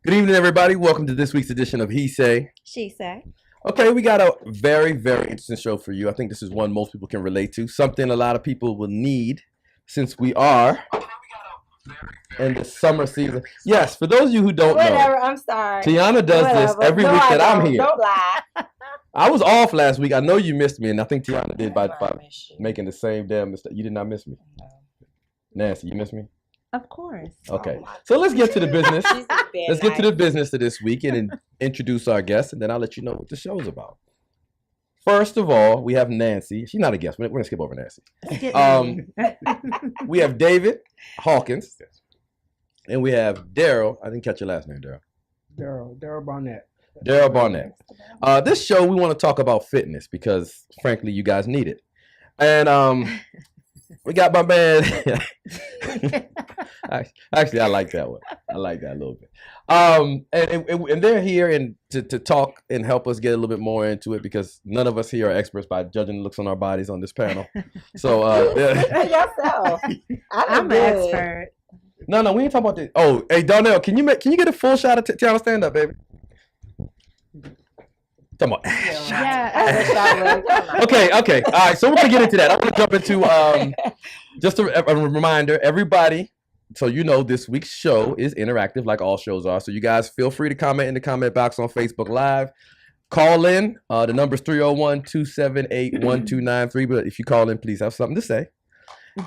Good evening, everybody. Welcome to this week's edition of He Say. She say. Okay, we got a very, very interesting show for you. I think this is one most people can relate to. Something a lot of people will need since we are in the summer season. Yes, for those of you who don't Whatever, know, I'm sorry. Tiana does this every week that I'm here. Don't lie. I was off last week. I know you missed me, and I think Tiana did by making the same damn mistake. You did not miss me. No. Nancy, you missed me? Of course. Okay, so let's get to the business. Let's get to the nice. business of this week and introduce our guests, and then I'll let you know what the show's about. First of all, we have Nancy. She's not a guest. We're gonna skip over Nancy. We have David Hawkins, and we have Daryl. I didn't catch your last name, Daryl. Daryl Barnett. Daryl Barnett. This show we want to talk about fitness because, frankly, you guys need it. And we got my man. Actually, I like that one. I like that a little bit. And they're here to talk and help us get a little bit more into it because none of us here are experts by judging the looks on our bodies on this panel. So Yourself. I'm an expert. No, we ain't talking about this. Oh, hey Donnell, can you get a full shot of Tiana? Stand up, baby. Come on. Yeah. Okay. All right, so we're gonna get into that. I want to jump into just a reminder, everybody. So you know this week's show is interactive, like all shows are. So you guys feel free to comment in the comment box on Facebook Live. Call in. The number's 301-278-1293. But if you call in, please have something to say.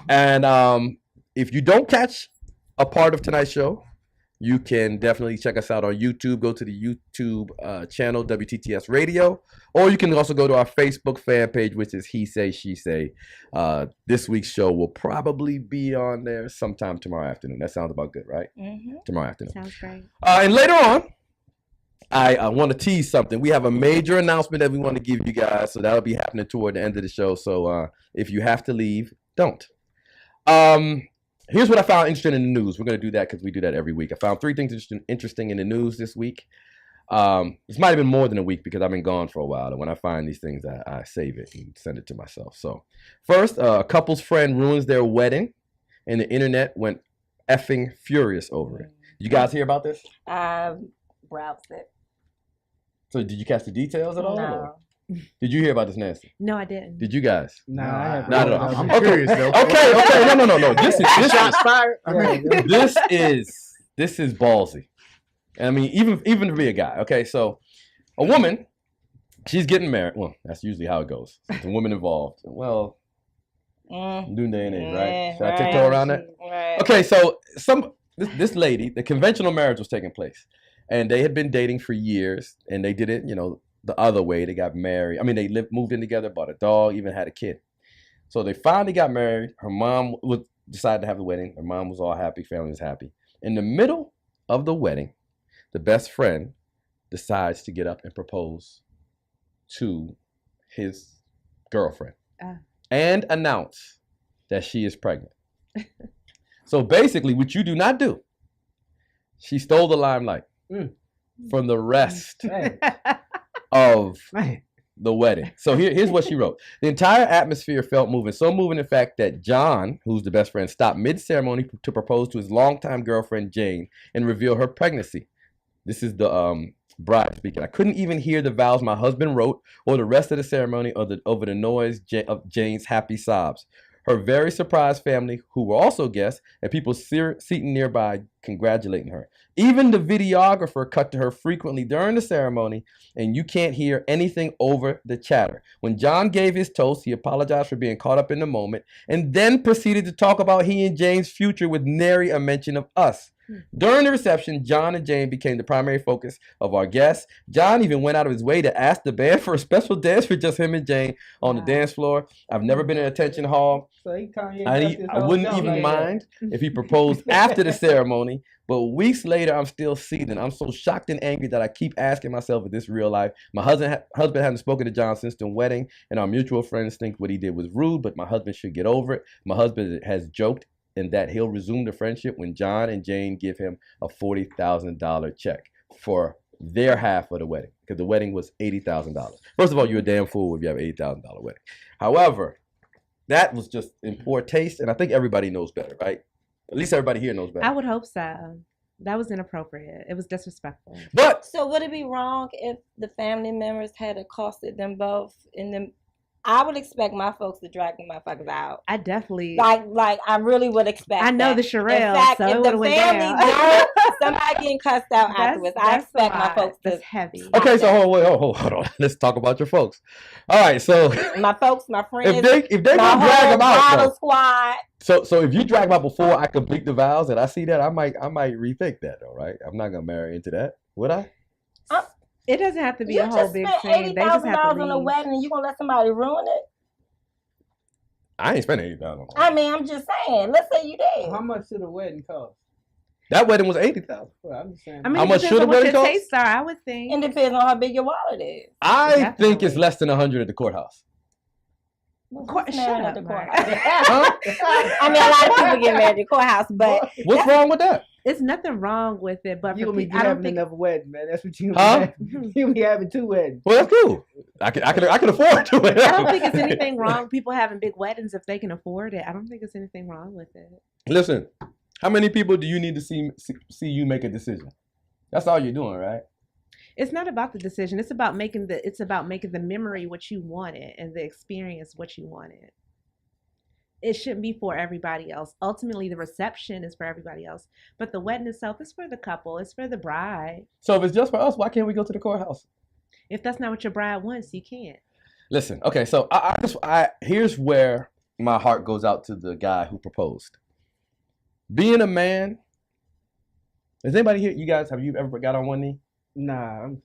And if you don't catch a part of tonight's show, you can definitely check us out on YouTube. Go to the YouTube channel, WTTS Radio. Or you can also go to our Facebook fan page, which is He Say, She Say. This week's show will probably be on there sometime tomorrow afternoon. That sounds about good, right? Mm-hmm. Tomorrow afternoon. Sounds great. And later on, I want to tease something. We have a major announcement that we want to give you guys. So that'll be happening toward the end of the show. So if you have to leave, don't. Here's what I found interesting in the news. We're going to do that because we do that every week. I found 3 things interesting in the news this week. This might have been more than a week because I've been gone for a while. And when I find these things, I save it and send it to myself. So first, a couple's friend ruins their wedding and the internet went effing furious over it. Did you guys hear about this? Browsed it. So did you catch the details at all? No. Or? Did you hear about this, Nancy? No, I didn't. Did you guys? No, I haven't. Not at all. I'm Okay. curious though. Okay. No. This Shots fired. this is ballsy. I mean, even to be a guy. Okay, so a woman, she's getting married. Well, that's usually how it goes. There's a woman involved. Well, new day and age, right? Should I tiptoe around that? Right. Okay, so this lady, the conventional marriage was taking place, and they had been dating for years, and they did it, the other way. They got married. I mean, they moved in together, bought a dog, even had a kid. So they finally got married. Her mom decided to have the wedding. Her mom was all happy. Family was happy. In the middle of the wedding, the best friend decides to get up and propose to his girlfriend and announce that she is pregnant. So basically, what you do not do, she stole the limelight from the rest of the wedding. So here's what she wrote. The entire atmosphere felt moving. So moving, in fact, that John, who's the best friend, stopped mid-ceremony to propose to his longtime girlfriend, Jane, and reveal her pregnancy. This is the bride speaking. I couldn't even hear the vows my husband wrote or the rest of the ceremony over the noise of Jane's happy sobs. Her very surprised family, who were also guests, and people seating nearby congratulating her. Even the videographer cut to her frequently during the ceremony, and you can't hear anything over the chatter. When John gave his toast, he apologized for being caught up in the moment, and then proceeded to talk about he and Jane's future with nary a mention of us. During the reception, John and Jane became the primary focus of our guests. John even went out of his way to ask the band for a special dance for just him and Jane on the dance floor. I've never been in a attention hall. So I wouldn't even mind if he proposed after the ceremony, but weeks later, I'm still seething. I'm so shocked and angry that I keep asking myself, is this real life? My husband hasn't spoken to John since the wedding, and our mutual friends think what he did was rude, but my husband should get over it. My husband has joked and that he'll resume the friendship when John and Jane give him a $40,000 check for their half of the wedding, because the wedding was $80,000. First of all, you're a damn fool if you have an $80,000 wedding. However, that was just in poor taste, and I think everybody knows better, right? At least everybody here knows better. I would hope so. That was inappropriate. It was disrespectful. But So would it be wrong if the family members had accosted them both in the? I would expect my folks to drag the motherfuckers out. I definitely Like I really would expect. I know that. the Sherelle, In fact, so if it the would've went family down. know somebody getting cussed out afterwards, I that's expect a my lot. folks to. That's heavy. okay, so hold on. Let's talk about your folks. All right, so My folks, my friends, if they my gonna drag whole them out, bottle though, squad. so if you drag them out before I complete the vows and I see that, I might rethink that though, right? I'm not gonna marry into that, would I? It doesn't have to be You a whole just big spent thing. They just have to $80,000 on a leave. wedding, and you gonna let somebody ruin it? I ain't spending $80,000. I mean, I'm just saying. Let's say you did. How much should a wedding cost? That wedding was $80,000. Well, I'm just saying. I mean, How it much depends should on a what wedding your cost? tastes are, I would think. It depends on how big your wallet is. I think it's Definitely. less than 100 at the courthouse. Who's Shut married up, at the Mark. courthouse? Huh? I mean, a lot of people get married at the courthouse, but What's wrong with that? It's nothing wrong with it, but You for gonna be people, I don't having think. another wedding, man. That's what you Huh? gonna be having. You be having 2 weddings. Well, that's cool. I can afford to. I don't think it's anything wrong. People having big weddings if they can afford it. I don't think it's anything wrong with it. Listen, how many people do you need to see you make a decision? That's all you're doing, right? It's not about the decision. It's about making the memory what you wanted and the experience what you wanted. It shouldn't be for everybody else. Ultimately, the reception is for everybody else, but the wedding itself is for the couple. It's for the bride. So if it's just for us, why can't we go to the courthouse? If that's not what your bride wants, you can't. Listen, okay, so here's where my heart goes out to the guy who proposed. Being a man, is anybody here? You guys, have you ever got on one knee? Nah, I'm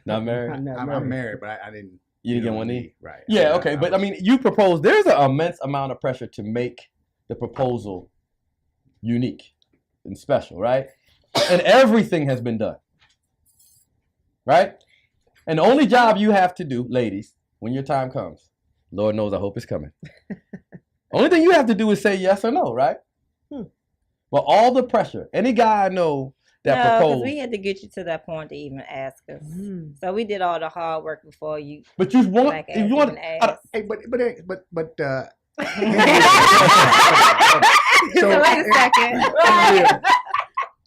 Not married? I'm married, but I didn't. You didn't get one knee? Right. Yeah, okay, but I mean, you proposed. There's an immense amount of pressure to make the proposal unique and special, right? And everything has been done, right? And the only job you have to do, ladies, when your time comes, Lord knows I hope it's coming. Only thing you have to do is say yes or no, right? But all the pressure, any guy I know that no, proposed. because we had to get you to that point to even ask us. Mm. So we did all the hard work before you. But you want, Like if you want, ask. Hey, but So wait a second. Right.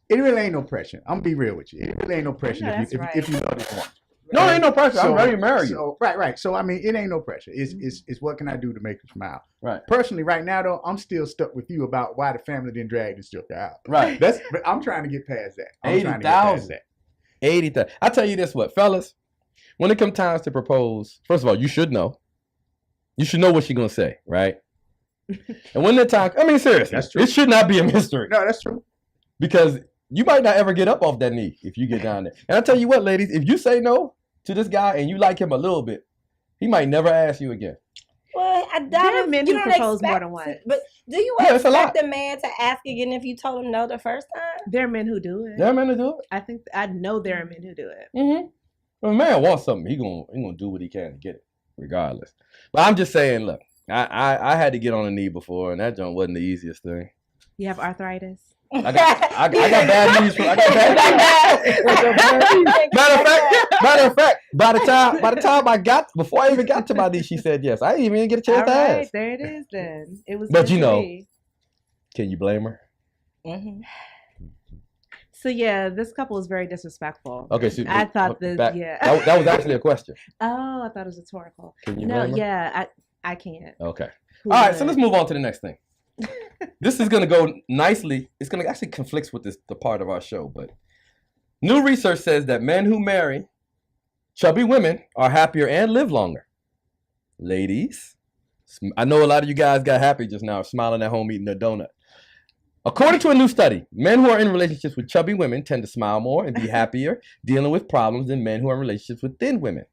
it really ain't no pressure. I'm gonna be real with you. It really ain't no pressure No, if that's you right. if you know this one. no, ain't no pressure. I'm ready to marry you. So, right. So I mean, it ain't no pressure. It's what can I do to make you smile? Right. Personally, right now though, I'm still stuck with you about why the family didn't drag this joker out. Right. But I'm trying to get past that. I'm trying to get 80,000. past that. 80,000. I tell you this, what, fellas, when it comes times to propose, first of all, you should know. You should know what she's gonna say, right? And when the time, I mean, seriously, That's true. it should not be a mystery No, that's true. because you might not ever get up off that knee if you get down there. And I tell you what, ladies, if you say no to this guy and you like him a little bit, he might never ask you again. Well, I doubt There are it. men You who don't propose more expect than once. to- But do you Yeah, it's a lot. expect the man to ask again if you told him no the first time? There are men who do it. Yeah, man, to do it. I know there are men who do it. Mm-hmm. If a man wants something, he gonna do what he can to get it, regardless. But I'm just saying, look, I had to get on a knee before, and that joint wasn't the easiest thing. You have arthritis. I got bad knees. I got bad knees. Matter of fact, by the time before I even got to my knee, she said yes. I didn't even get a chance All to right, ask. there it is then. It was But meant you to know. be. Can you blame her? Mhm. So yeah, this couple is very disrespectful. Okay, so I thought that yeah. that was actually a question. Oh, I thought it was rhetorical. Can you No, blame her? yeah, I can't. Okay. Who All right, so would? let's move on to the next thing. This is going to go nicely. It's going to actually conflicts with the part of our show, but new research says that men who marry chubby women are happier and live longer. Ladies, I know a lot of you guys got happy just now, smiling at home eating a donut. According to a new study, men who are in relationships with chubby women tend to smile more and be happier dealing with problems than men who are in relationships with thin women.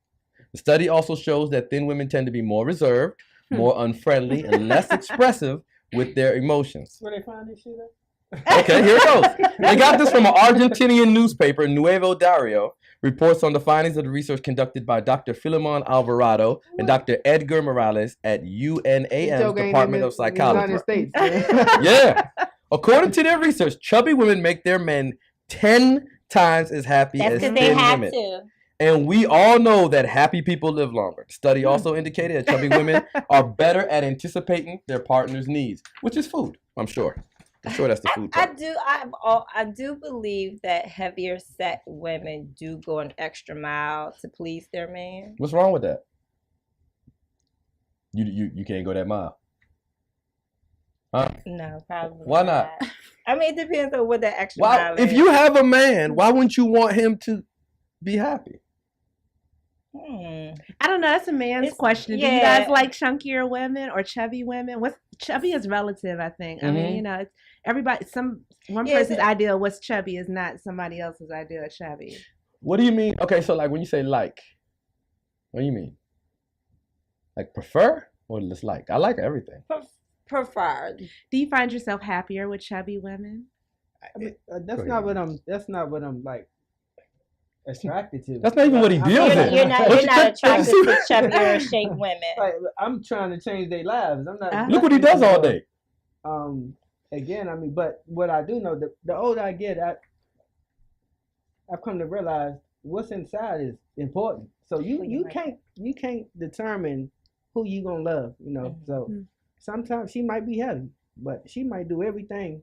The study also shows that thin women tend to be more reserved, more unfriendly, and less expressive with their emotions. Where they find this shit at? Okay, here it goes. They got this from an Argentinian newspaper, Nuevo Diario, reports on the findings of the research conducted by Dr. Filimon Alvarado and Dr. Edgar Morales at UNAM's Department of Psychology. United States, man. Yeah. According to their research, chubby women make their men 10 times as happy That's as because thin they have women. to. And we all know that happy people live longer. The study also indicated that chubby women are better at anticipating their partner's needs, which is food, I'm sure. I'm sure that's the food. I talk. I do believe that heavier set women do go an extra mile to please their man. What's wrong with that? You can't go that mile. Huh? No, probably. Why not? I mean, it depends on what that extra Why, mile if is. you have a man, why wouldn't you want him to be happy? I don't know. That's a man's It's- question. Do you yeah. guys like chunkier women or chubby women? What's chubby is relative, I think. I mean, Mhm. you know, it's everybody. One Yeah, person's it's- idea of what's chubby is not somebody else's idea of chubby. What do you mean? Okay, so like when you say like, what do you mean? Like prefer or just like? I like everything. Preferred. Do you find yourself happier with chubby women? I mean, that's Go not ahead. what I'm. That's not what I'm like attracted to. That's not even what he I'm- deals You're, with. you're not What you're you- not attracted see- to chubbier shaped women. Like, I'm trying to change their lives. I'm not. Look what he does all day. Again, I mean, but what I do know, the older I get, I've come to realize what's inside is important. So you can't determine who you gonna love. You know. So Mhm. sometimes she might be heavy, but she might do everything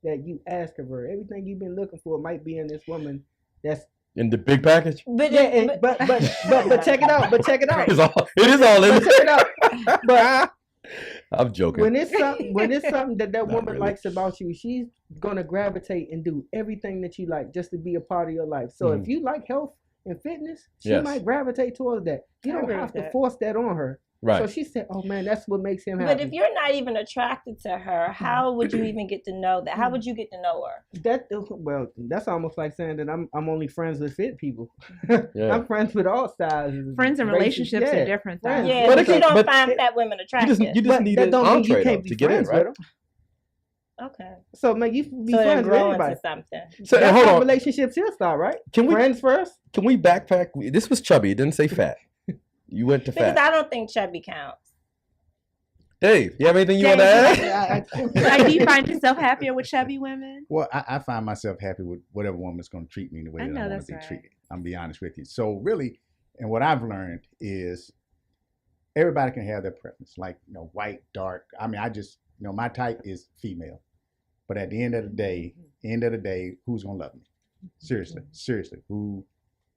that you ask of her. Everything you've been looking for might be in this woman. That's In the big package, But yeah, and, but check it out. But check it out. it is all in But check it. it out. But I'm joking. when it's something that Not woman really. likes about you, she's gonna gravitate and do everything that you like just to be a part of your life. So if you like health and fitness, she Yes. might gravitate towards that. You I don't agree have with to that. force that on her. Right. So she said, "Oh man, that's what makes him happy." But if you're not even attracted to her, how would you even get to know that? How would you get to know her? that's almost like saying that I'm only friends with fit people. Yeah. I'm friends with all sizes. Friends and races. relationships Yeah. are different, though. Friends. Yeah, But but, again- you don't but find fat women You attractive. just But need that an don't mean entree you though, can't be to get in, friends right? with them. Okay. So man, you be So then friends with grow everybody. into something. So That's hold how on. relationships here start, right? Can we Friends first. backpack? This was chubby. It didn't say fat. You went to Because fat. I don't think chubby counts. Dave, you have anything you want to Dave, add? Like, do you find yourself happier with chubby women? Well, I find myself happy with whatever woman's going to treat me the way I that know I want that's to be right. treated. I'm be honest with you. So really, and what I've learned is everybody can have their preference, like white, dark. I mean, I just my type is female, but at the end of the day, who's gonna love me? Seriously, who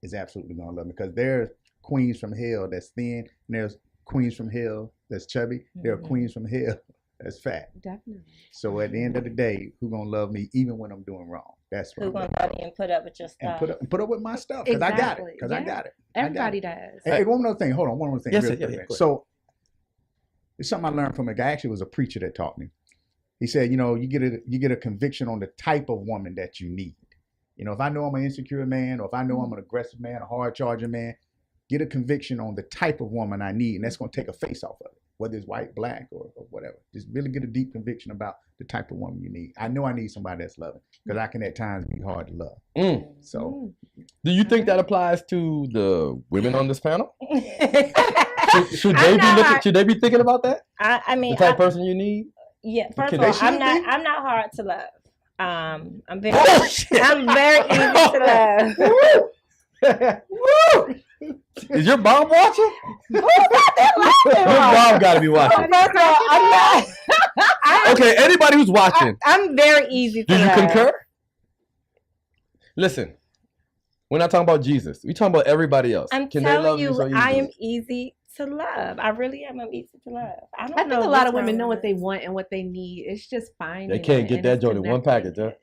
is absolutely gonna love me? Because there's queens from hell that's thin, and there's queens from hell that's chubby. There are queens from hell that's fat. Definitely. So at the end of the day, who gonna love me even when I'm doing wrong? That's what Who I'm gonna looking love for. you and put up with your And stuff? put up with my stuff because I got it. Exactly. Because I Yeah. got it. Everybody does. Hey, one more thing. Hold on. One more thing. Yes, real yeah, quick, yeah, man. go ahead. So it's something I learned from a guy. Actually, it was a preacher that taught me. He said, you get a conviction on the type of woman that you need. If I know I'm an insecure man, or if I know I'm an aggressive man, a hard charging man, get a conviction on the type of woman I need, and that's going to take a face off of it, whether it's white, black, or whatever. Just really get a deep conviction about the type of woman you need. I know I need somebody that's loving, because I can at times be hard to love. Mm. So Do you think that applies to the women on this panel? Should I'm they be not looking? hard- Should they be thinking about that? I mean, The type of person you need? yeah. First Okay, of they all, should be. I'm not hard to love. I'm very Oh, shit. I'm very easy to love. Woo! Is your mom watching? Your mom got to be watching. First of all, I'm not. Okay, anybody who's watching, I'm very easy to do you love. concur? Listen, we're not talking about Jesus. We're talking about everybody else. I'm Can they love telling you you, so I am easily? easy to love. I really am. I'm easy to love. I don't I think know a lot of what's women wrong know with what they it. want and what they need. It's just finding. They can't it get and that it's joint in one connecting package, huh? it.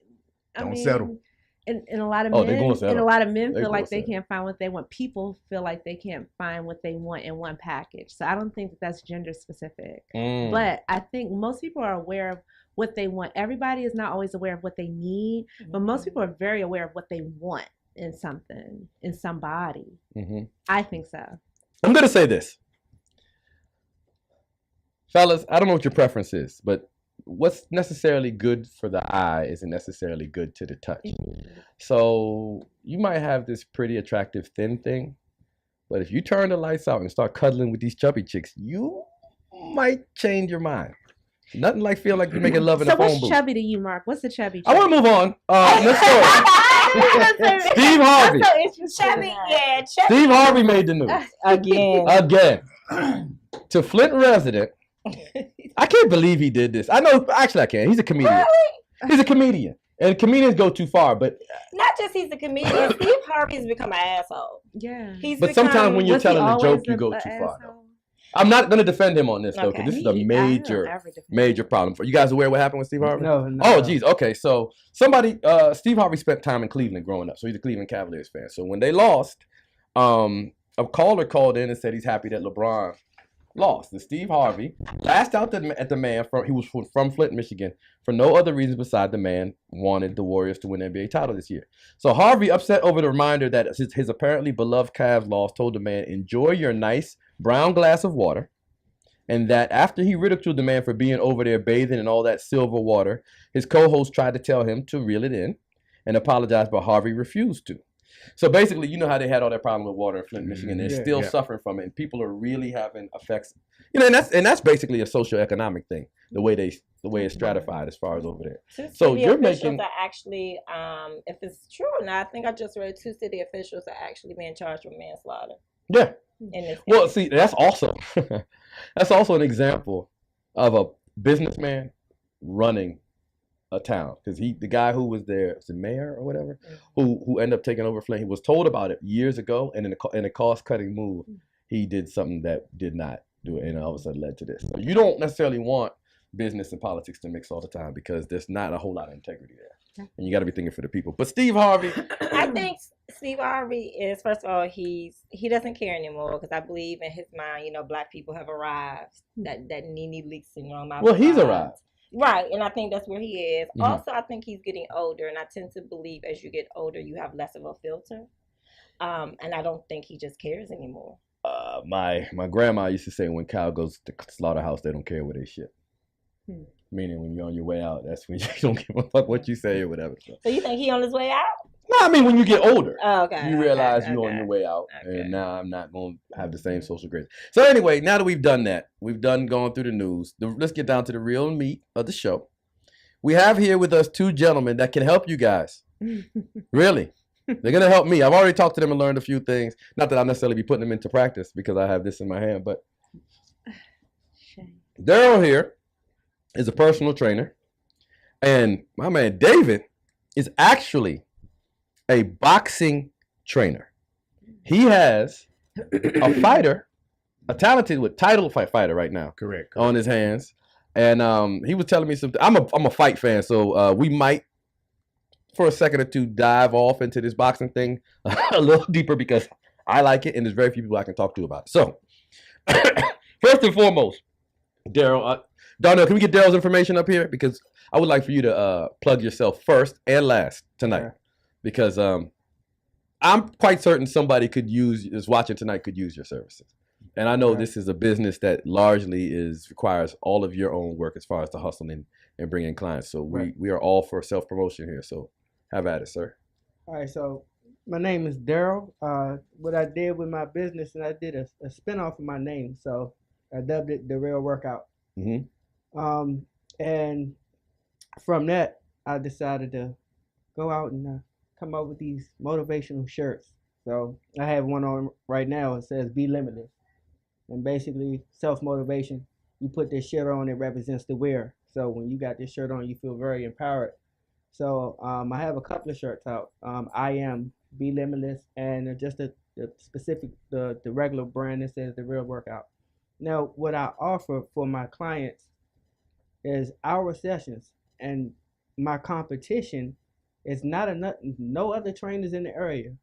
I Don't mean, settle. And a lot of Oh, they men, gonna and settle. a lot of men They feel gonna like they settle. can't find what they want. People feel like they can't find what they want in one package. So I don't think that that's gender specific. Mm. But I think most people are aware of what they want. Everybody is not always aware of what they need, but most people are very aware of what they want in something, in somebody. Mhm. I think so. I'm going to say this. Fellas, I don't know what your preference is, but what's necessarily good for the eye isn't necessarily good to the touch. So you might have this pretty attractive thin thing, but if you turn the lights out and start cuddling with these chubby chicks, you might change your mind. Nothing like feel like you're making love in So a phone what's booth. chubby to you, Mark? What's the chubby? I want to move on. Next story. Steve Harvey. Chubby, yeah, chubby. Steve Harvey made the news. Again. Again. To Flint resident. I can't believe he did this. I know, actually I can. He's a comedian. Really? He's a comedian, and comedians go too far. But Not just he's a comedian. Steve Harvey's become an asshole. Yeah. but sometimes when you're Was he telling a always joke, you go too far. Though. I'm not going to defend him on this though, because Okay. this is a major problem. For you guys aware what happened with Steve Harvey? No. Oh, geez. Okay, so Steve Harvey spent time in Cleveland growing up, so he's a Cleveland Cavaliers fan. So when they lost, a caller called in and said he's happy that LeBron lost. And Steve Harvey lashed out at the man he was from Flint, Michigan, for no other reason besides the man wanted the Warriors to win the NBA title this year. So Harvey, upset over the reminder that his apparently beloved Cavs lost, told the man, "Enjoy your nice brown glass of water," and that after he ridiculed the man for being over there bathing in all that silver water, his co-host tried to tell him to reel it in and apologize, but Harvey refused to. So basically, you know how they had all that problem with water in Flint, Michigan. They're still suffering from it, and people are really having effects. You know, and that's basically a socioeconomic thing. The way it's stratified as far as over there. So you're making are actually, if it's true or not, I think I just read 2 city officials are actually being charged with manslaughter. Yeah. In this well, case. see, that's also an example of a businessman running a town, because the guy who was there, was the mayor or whatever, who ended up taking over Flint. He was told about it years ago, and in a cost cutting move, he did something that did not do it, and all of a sudden led to this. So you don't necessarily want business and politics to mix all the time, because there's not a whole lot of integrity there, and you got to be thinking for the people. But Steve Harvey, I think Steve Harvey is, first of all, he doesn't care anymore, because I believe in his mind, you know, Black people have arrived. That Nene Leakes syndrome. Well, he's arrived. Right, and I think that's where he is. Also, I think he's getting older, and I tend to believe as you get older, you have less of a filter. And I don't think he just cares anymore. My grandma used to say, when cow goes to slaughterhouse, they don't care where they shit. Meaning when you're on your way out, that's when you don't give a fuck what you say or whatever. So you think he on his way out? No, I mean, when you get older, you realize you're on your way out, and now I'm not going to have the same social grace. So anyway, now that we've done that, we've done going through the news, let's get down to the real meat of the show. We have here with us 2 gentlemen that can help you guys. Really. They're going to help me. I've already talked to them and learned a few things. Not that I'll necessarily be putting them into practice, because I have this in my hand, but Daryl here is a personal trainer, and my man David is actually a boxing trainer. He has a fighter, a talented title fighter right now, Correct. on his hands, and he was telling me something. I'm a fight fan, so we might, for a second or two, dive off into this boxing thing a little deeper, because I like it, and there's very few people I can talk to about it. So, first and foremost, Daryl, Darnell, can we get Daryl's information up here? Because I would like for you to plug yourself first and last tonight. Sure. Because I'm quite certain somebody is watching tonight could use your services. And I know this is a business that largely requires all of your own work as far as the hustling and bringing clients. So we are all for self-promotion here. So have at it, sir. All right, so my name is Daryl. What I did with my business, and I did a spinoff of my name. So I dubbed it The Real Workout. Mm-hmm. And from that, I decided to go out and come up with these motivational shirts. So I have one on right now. It says "Be Limitless," and basically self-motivation. You put this shirt on, it represents the wearer. So when you got this shirt on, you feel very empowered. So I have a couple of shirts out. I am Be Limitless, and just the specific, the regular brand that says The Real Workout. Now, what I offer for my clients is hour sessions, and my competition is no other trainers in the area.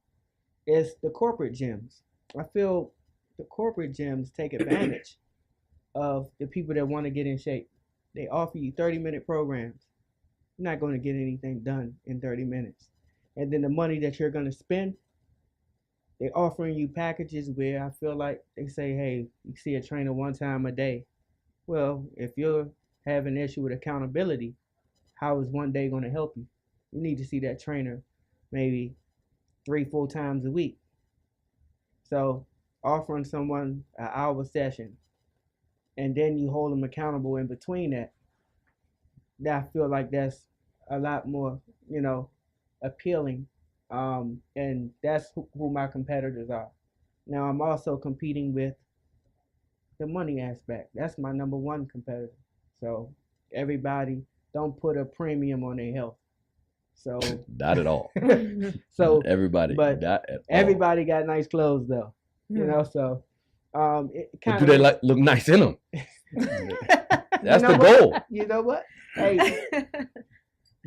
It's the corporate gyms. I feel the corporate gyms take advantage of the people that want to get in shape. They offer you 30-minute programs. You're not going to get anything done in 30 minutes. And then the money that you're going to spend, they're offering you packages where I feel like they say, hey, you see a trainer one time a day. Well, if you're having an issue with accountability, how is one day going to help you? You need to see that trainer maybe 3-4 times a week. So offering someone an hour session, and then you hold them accountable in between that, I feel like that's a lot more, appealing. And that's who my competitors are. Now I'm also competing with the money aspect. That's my number one competitor. So everybody don't put a premium on their health. So Not at all. so Everybody, but not at all. everybody got nice clothes though, you know. So it But kind do they look nice in them? That's know the what? goal. You know what? Hey,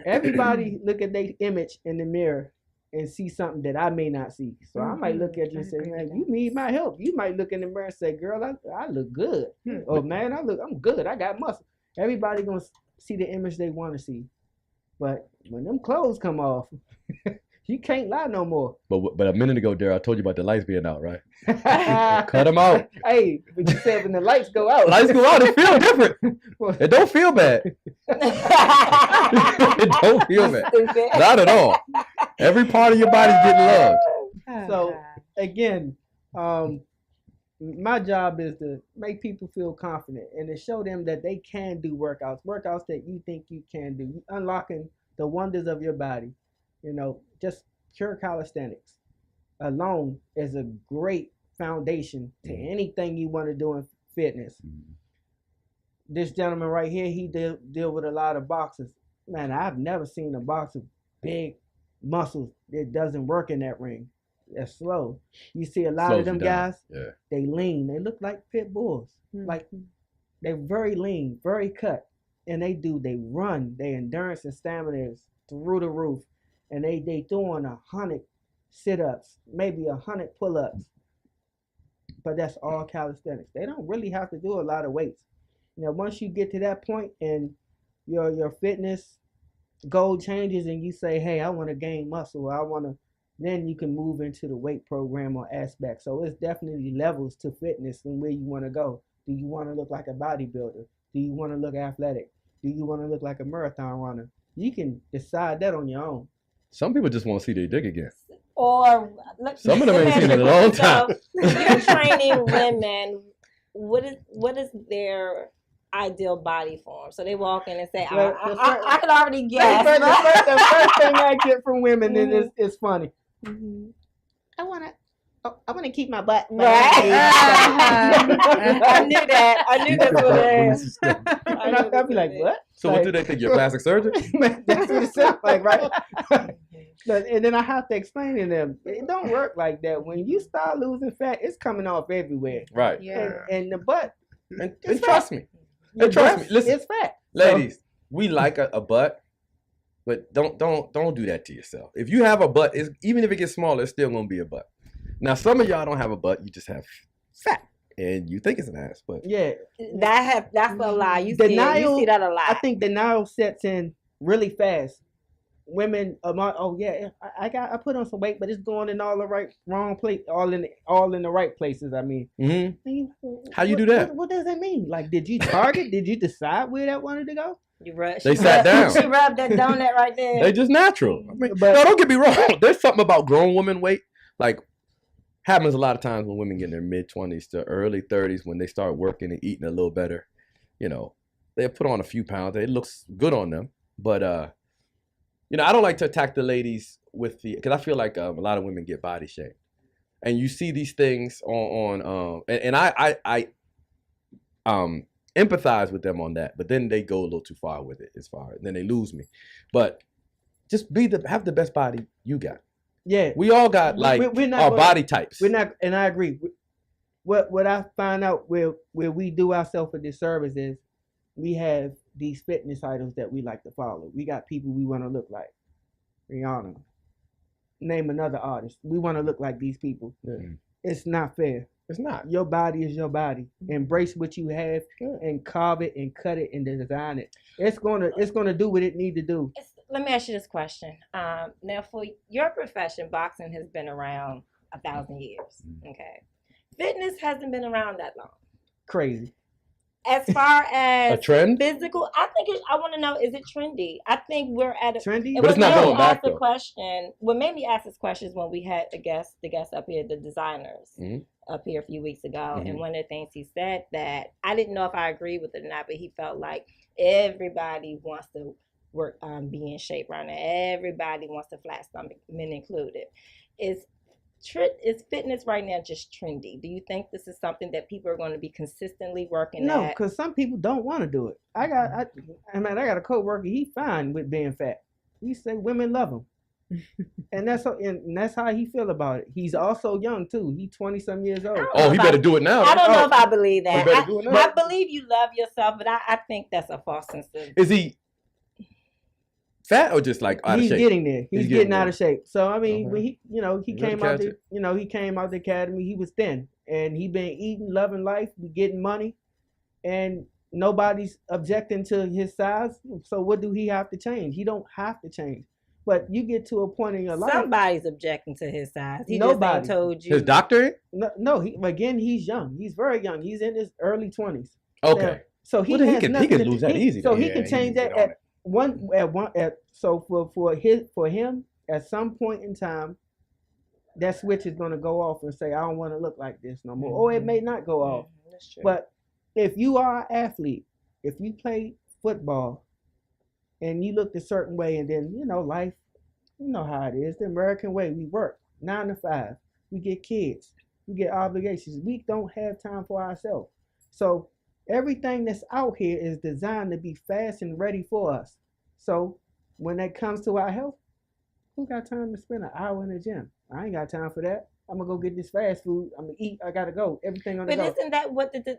everybody look at their image in the mirror and see something that I may not see. So I might look at you and say, man, you need my help. You might look in the mirror and say, girl, I look good. Or man, I'm good. I got muscle. Everybody gonna see the image they want to see. But when them clothes come off, you can't lie no more. But a minute ago, Darryl, I told you about the lights being out, right? Cut them out. Hey, but you said when the lights go out. Lights go out, it feels different. It don't feel bad. It don't feel bad. Not at all. Every part of your body's getting loved. So again, my job is to make people feel confident and to show them that they can do workouts that you think you can do, unlocking the wonders of your body. You know, just pure calisthenics alone is a great foundation to anything you want to do in fitness. This gentleman right here, he deal with a lot of boxers. Man, I've never seen a boxer big muscles that doesn't work in that ring. That's slow. You see a lot Slows of them you down. guys, Yeah. they lean. They look like pit bulls. Like they're very lean, very cut. And they run. Their endurance and stamina is through the roof. And they doing 100 sit-ups, maybe 100 pull-ups. But that's all calisthenics. They don't really have to do a lot of weights. You know, once you get to that point and your fitness goal changes and you say, hey, I want to gain muscle, then you can move into the weight program or aspect. So it's definitely levels to fitness and where you want to go. Do you want to look like a bodybuilder? Do you want to look athletic? Do you want to look like a marathon runner? You can decide that on your own. Some people just want to see their dick again. Or Some of them ain't seen it in a long time. So you're training women. What is their ideal body form? So they walk in and say, Well, I can already guess. The first thing I get from women is funny. I want to keep my butt. Right. I knew that. I knew that's what it is. I'll be like, what? So what do they think? You're a plastic surgeon? That's what it sounds like, right? And then I have to explain to them, it don't work like that. When you start losing fat, it's coming off everywhere. Right. Yeah. And the butt, And It's trust me. your And trust me. breast, Listen, it's fat. ladies, we like a butt, but don't do that to yourself. If you have a butt, even if it gets smaller, it's still gonna be a butt. Now, some of y'all don't have a butt; you just have fat, and you think it's an ass. But Yeah. That's a lie. You see that a lot. I think denial sets in really fast. Women, I put on some weight, but it's going in all the wrong place, all in the right places. I mean, How you do that? What does that mean? Like, did you target? Did you decide where that wanted to go? They sat down. She rubbed that donut right there. They just natural. I mean, But- no, don't get me wrong. There's something about grown women weight, like happens a lot of times when women get in their mid-20s to early 30s when they start working and eating a little better. You know, they put on a few pounds. It looks good on them, but you know, I don't like to attack the ladies because I feel like a lot of women get body shamed, and you see these things and I empathize with them on that, but then they go a little too far with it. Then they lose me. But just have the best body you got. Yeah, We all got we're not our gonna- body types. we're not, and I agree. What I find out where we do ourselves a disservice is we have these fitness idols that we like to follow. We got people we want to look like. Rihanna. Name another artist. We want to look like these people. Yeah. It's not fair. It's not. Your body is your body. Embrace what you have and carve it and cut it and design it. It's gonna do what it need to do. Let me ask you this question. Now, for your profession, boxing has been around 1,000 years. Okay, fitness hasn't been around that long. Crazy. As far as A trend? physical, I want to know, is it trendy? I think we're at a Trendy? But it's not going back, The though. question. What made me ask this question is when we had the guest up here, the designers Mhm. up here a few weeks ago, Mhm. and one of the things he said that I didn't know if I agree with it or not, but he felt like everybody wants to work be in shape right now. Everybody wants to flat stomach, men included. Is is fitness right now just trendy? Do you think this is something that people are going to be consistently working No, at? because some people don't want to do it. I got a coworker. He fine with being fat. He say women love him. And that's how he feel about it. He's also young too. He's 20-some years old. Oh, he better do it now. I don't know Oh, if I believe that. better do it now. I believe you love yourself, but I think that's a false sense of. Is he fat or just like out of He's shape? getting there. He's getting out of shape. So I mean, Okay. when he You better came out catch the he came out the academy. He was thin, and he been eating, loving life, getting money, and nobody's objecting to his size. So what do he have to change? He don't have to change. But you get to a point in your life. Somebody's objecting to his size. He Nobody. just ain't told you. His doctor? No, he's young. He's very young. He's in his early 20s. Okay. Now, so he Well, then he has can nothing to lose do- that easy So then. he Yeah, can he change can that get on at so for him at some point in time, that switch is going to go off and say, I don't want to look like this no more. Or it may not go off. That's true. But if you are an athlete, if you play football and you look a certain way, and then life, you know how it is, the American way. We work 9 to 5. We get kids. We get obligations. We don't have time for ourselves. So everything that's out here is designed to be fast and ready for us. So when it comes to our health, who got time to spend an hour in the gym? I ain't got time for that. I'm gonna go get this fast food. I'm gonna eat. I gotta go. Everything on the But go.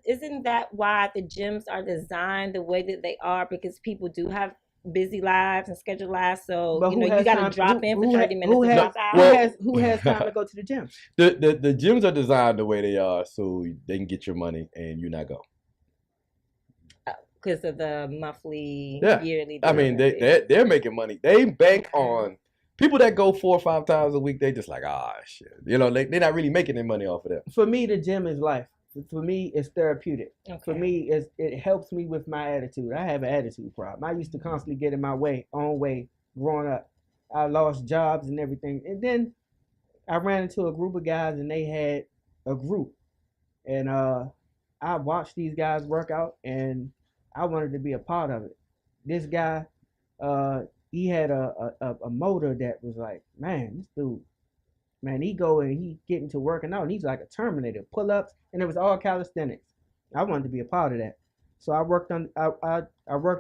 isn't that why the gyms are designed the way that they are? Because people do have busy lives and scheduled lives, so But who you has got to time- drop in for who 30 ha- minutes who and has- drop out. Well- Who has time to go to the gym? The gyms are designed the way they are so they can get your money and you not go. Because of the monthly, Yeah. yearly. I mean, they're making money. They bank on people that go 4 or 5 times a week. They just like, shit. They're not really making their money off of that. For me, the gym is life. For me, it's therapeutic. Okay. For me, it helps me with my attitude. I have an attitude problem. I used to constantly get in my own way growing up. I lost jobs and everything. And then I ran into a group of guys and they had a group. And I watched these guys work out and I wanted to be a part of it. This guy, he had a motor that was like, man, this dude, man, he go and he get into working out and he's like a Terminator, pull-ups, and it was all calisthenics. I wanted to be a part of that. So I worked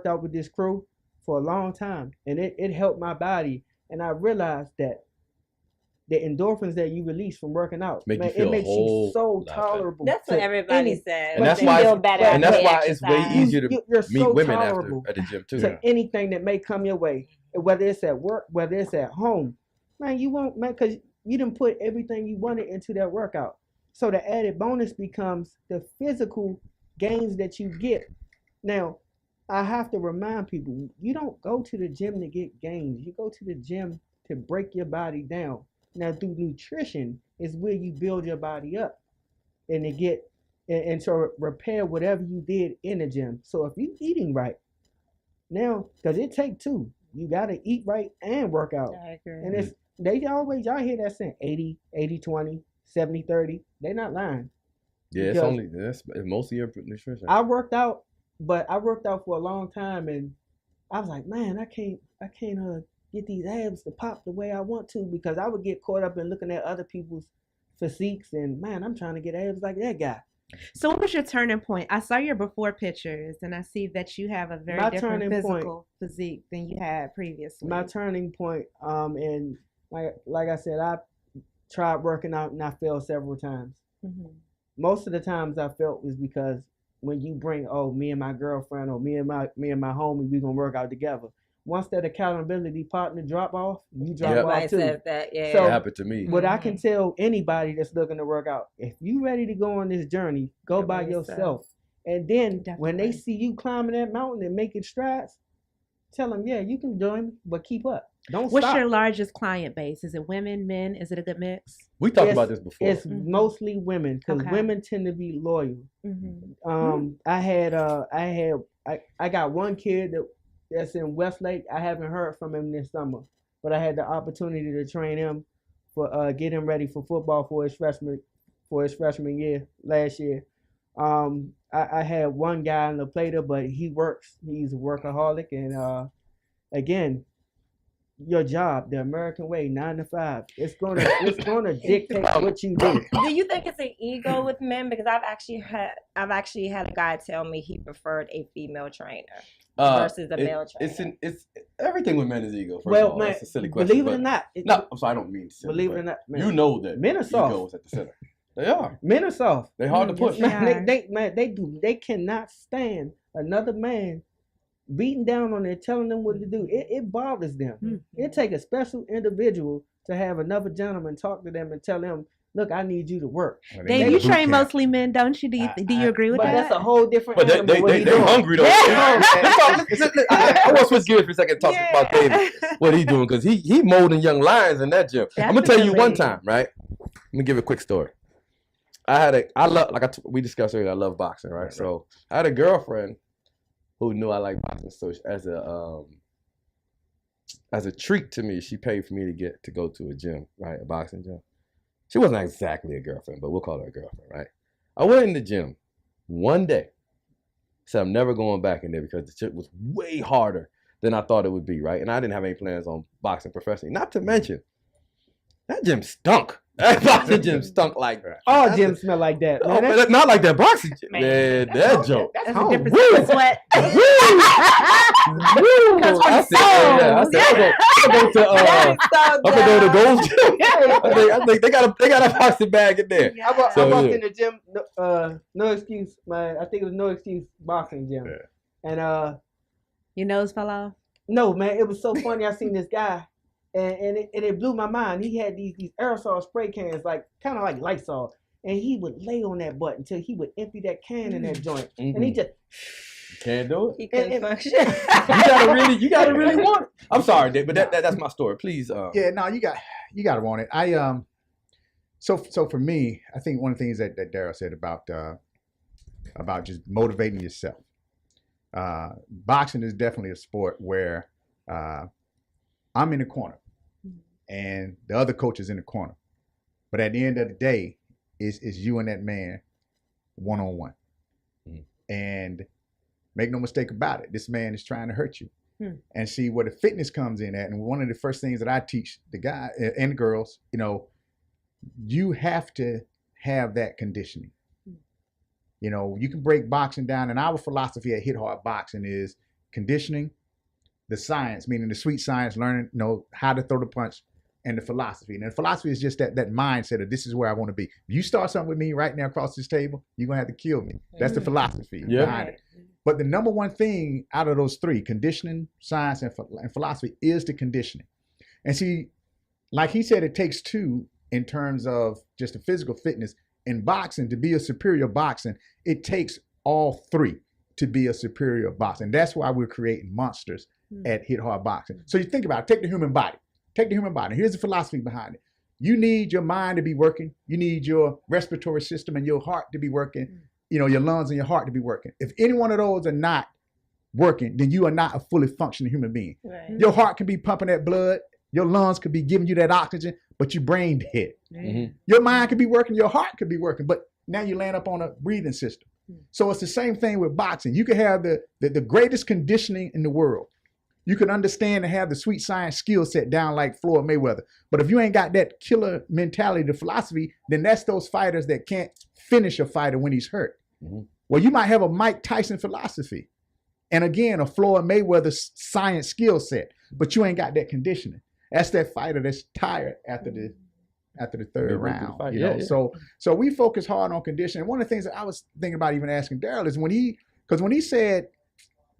out with this crew for a long time, and it helped my body. And I realized that the endorphins that you release from working out, Make you man, feel it makes a whole you so lot better. tolerable. That's what to everybody any- says. And that's They why feel it's, better and after that's they why it's way exercise. easier to You're meet so women tolerable at the gym too. to anything that may come your way, whether it's at work, whether it's at home. Man, you won't, man, because you didn't put everything you wanted into that workout. So the added bonus becomes the physical gains that you get. Now, I have to remind people, you don't go to the gym to get gains. You go to the gym to break your body down. Now, through nutrition is where you build your body up and to get and to repair whatever you did in the gym. So if you're eating right, now, because it takes two. You got to eat right and work out. I agree. And it's y'all hear that saying 80-20, 70-30. They're not lying. Yeah, Because it's mostly your nutrition. I worked out, but I worked out for a long time, and I was like, man, I can't get these abs to pop the way I want to, because I would get caught up in looking at other people's physiques, and man, I'm trying to get abs like that guy. So what was your turning point? I saw your before pictures, and I see that you have a very My different turning point- physical physique than you had previously. My turning point, and like I said, I tried working out and I failed several times. Mhm. Most of the times I felt was because when you bring, me and my girlfriend or me and my homie, we gonna work out together. Once that accountability partner drop off, you drop Everybody off too. says that, yeah. So- It happened to me. What I can tell anybody that's looking to work out, if you ready to go on this journey, go Go by by yourself. And then when they Definitely. see you climbing that mountain and making strides, tell them, yeah, you can join, but keep up. Don't What's stop. your largest client base? Is it women, men? Is it a good mix? We talked It's- about this before. It's Mhm. mostly women because Okay. women tend to be loyal. Mm-hmm. I got one kid that's in Westlake. I haven't heard from him this summer, but I had the opportunity to train him for get him ready for football for his freshman year last year. I had one guy in La Plata, but he works. He's a workaholic, and again, your job the American way, 9 to 5. It's gonna dictate what you do. Do you think it's an ego with men? Because I've actually had a guy tell me he preferred a female trainer versus a male trainer. It's everything with men is ego. First Well, of all, man, that's a silly question. believe it but- or not, No, I'm sorry, I don't mean to. believe it or not, man, You know that men are soft. ego is at the center. They are. Men are soft. They're hard to push. yes, Man, they cannot stand another man beating down on them, telling them what to do. It bothers them. Mm-hmm. It takes a special individual to have another gentleman talk to them and tell them, look, I need you to work. Well, they Dave, need you a boot train camp. mostly men, don't you? Do you agree with But that? that's a whole different But animal. what he they doing. hungry though. Yeah. I want to switch gears for a second and talk about David. What he doing? Because he molding young lions in that gym. I'm gonna tell you one Definitely. time, right? Let me give a quick story. We discussed earlier, I love boxing, right? So I had a girlfriend who knew I liked boxing. So as a treat to me, she paid for me to go to a gym, right? A boxing gym. She wasn't exactly a girlfriend, but we'll call her a girlfriend, right? I went in the gym one day. Said I'm never going back in there because the shit was way harder than I thought it would be, right? And I didn't have any plans on boxing professionally. Not to mention, that gym stunk. That boxing gym stunk like All gyms smell like that, Oh, man. but not like that boxing gym. Man, Man, that joke. That's home. a different Woo! kind of sweat. I said, I'm gonna go to Gold's Gym. I think they got a boxing bag in there. I walked So, in the gym, no excuse, man. I think it was no excuse boxing gym, and Your nose fell off. no, man, it was so funny. I seen this guy, and it blew my mind. He had these aerosol spray cans, like kind of like Lysol, and he would lay on that butt until he would empty that can in that joint, and he just Can't do it. He couldn't function. You gotta really want it. I'm sorry, Dave, but that's my story. Please. Yeah, no, you gotta want it. So for me, I think one of the things that Daryl said about just motivating yourself. Boxing is definitely a sport where I'm in the corner and the other coach is in the corner, but at the end of the day, it's you and that man one-on-one. And make no mistake about it, this man is trying to hurt you. And see where the fitness comes in at. And one of the first things that I teach the guy and girls, you have to have that conditioning. You can break boxing down, and our philosophy at Hit Hard Boxing is conditioning, the science, meaning the sweet science, learning, how to throw the punch, and the philosophy. And the philosophy is just that mindset of this is where I want to be. If you start something with me right now across this table, you're gonna have to kill me. That's the philosophy behind it. But the number one thing out of those three, conditioning, science, and philosophy, is the conditioning. And see, like he said, it takes two in terms of just the physical fitness. In boxing, to be a superior boxing, it takes all three to be a superior boxer. And that's why we're creating monsters at Hit Hard Boxing. So you think about it, take the human body. Here's the philosophy behind it. You need your mind to be working. You need your respiratory system and your heart to be working. Your lungs and your heart to be working. If any one of those are not working, then you are not a fully functioning human being. Right. Your heart can be pumping that blood. Your lungs could be giving you that oxygen, but your brain dead. Your mind could be working, your heart could be working, but now you land up on a breathing system. So it's the same thing with boxing. You can have the greatest conditioning in the world. You can understand and have the sweet science skill set down like Floyd Mayweather. But if you ain't got that killer mentality, the philosophy, then that's those fighters that can't finish a fighter when he's hurt. Well, you might have a Mike Tyson philosophy. And again, a Floyd Mayweather science skill set, but you ain't got that conditioning. That's that fighter that's tired after the third round. So we focus hard on conditioning. One of the things that I was thinking about even asking Daryl is when he said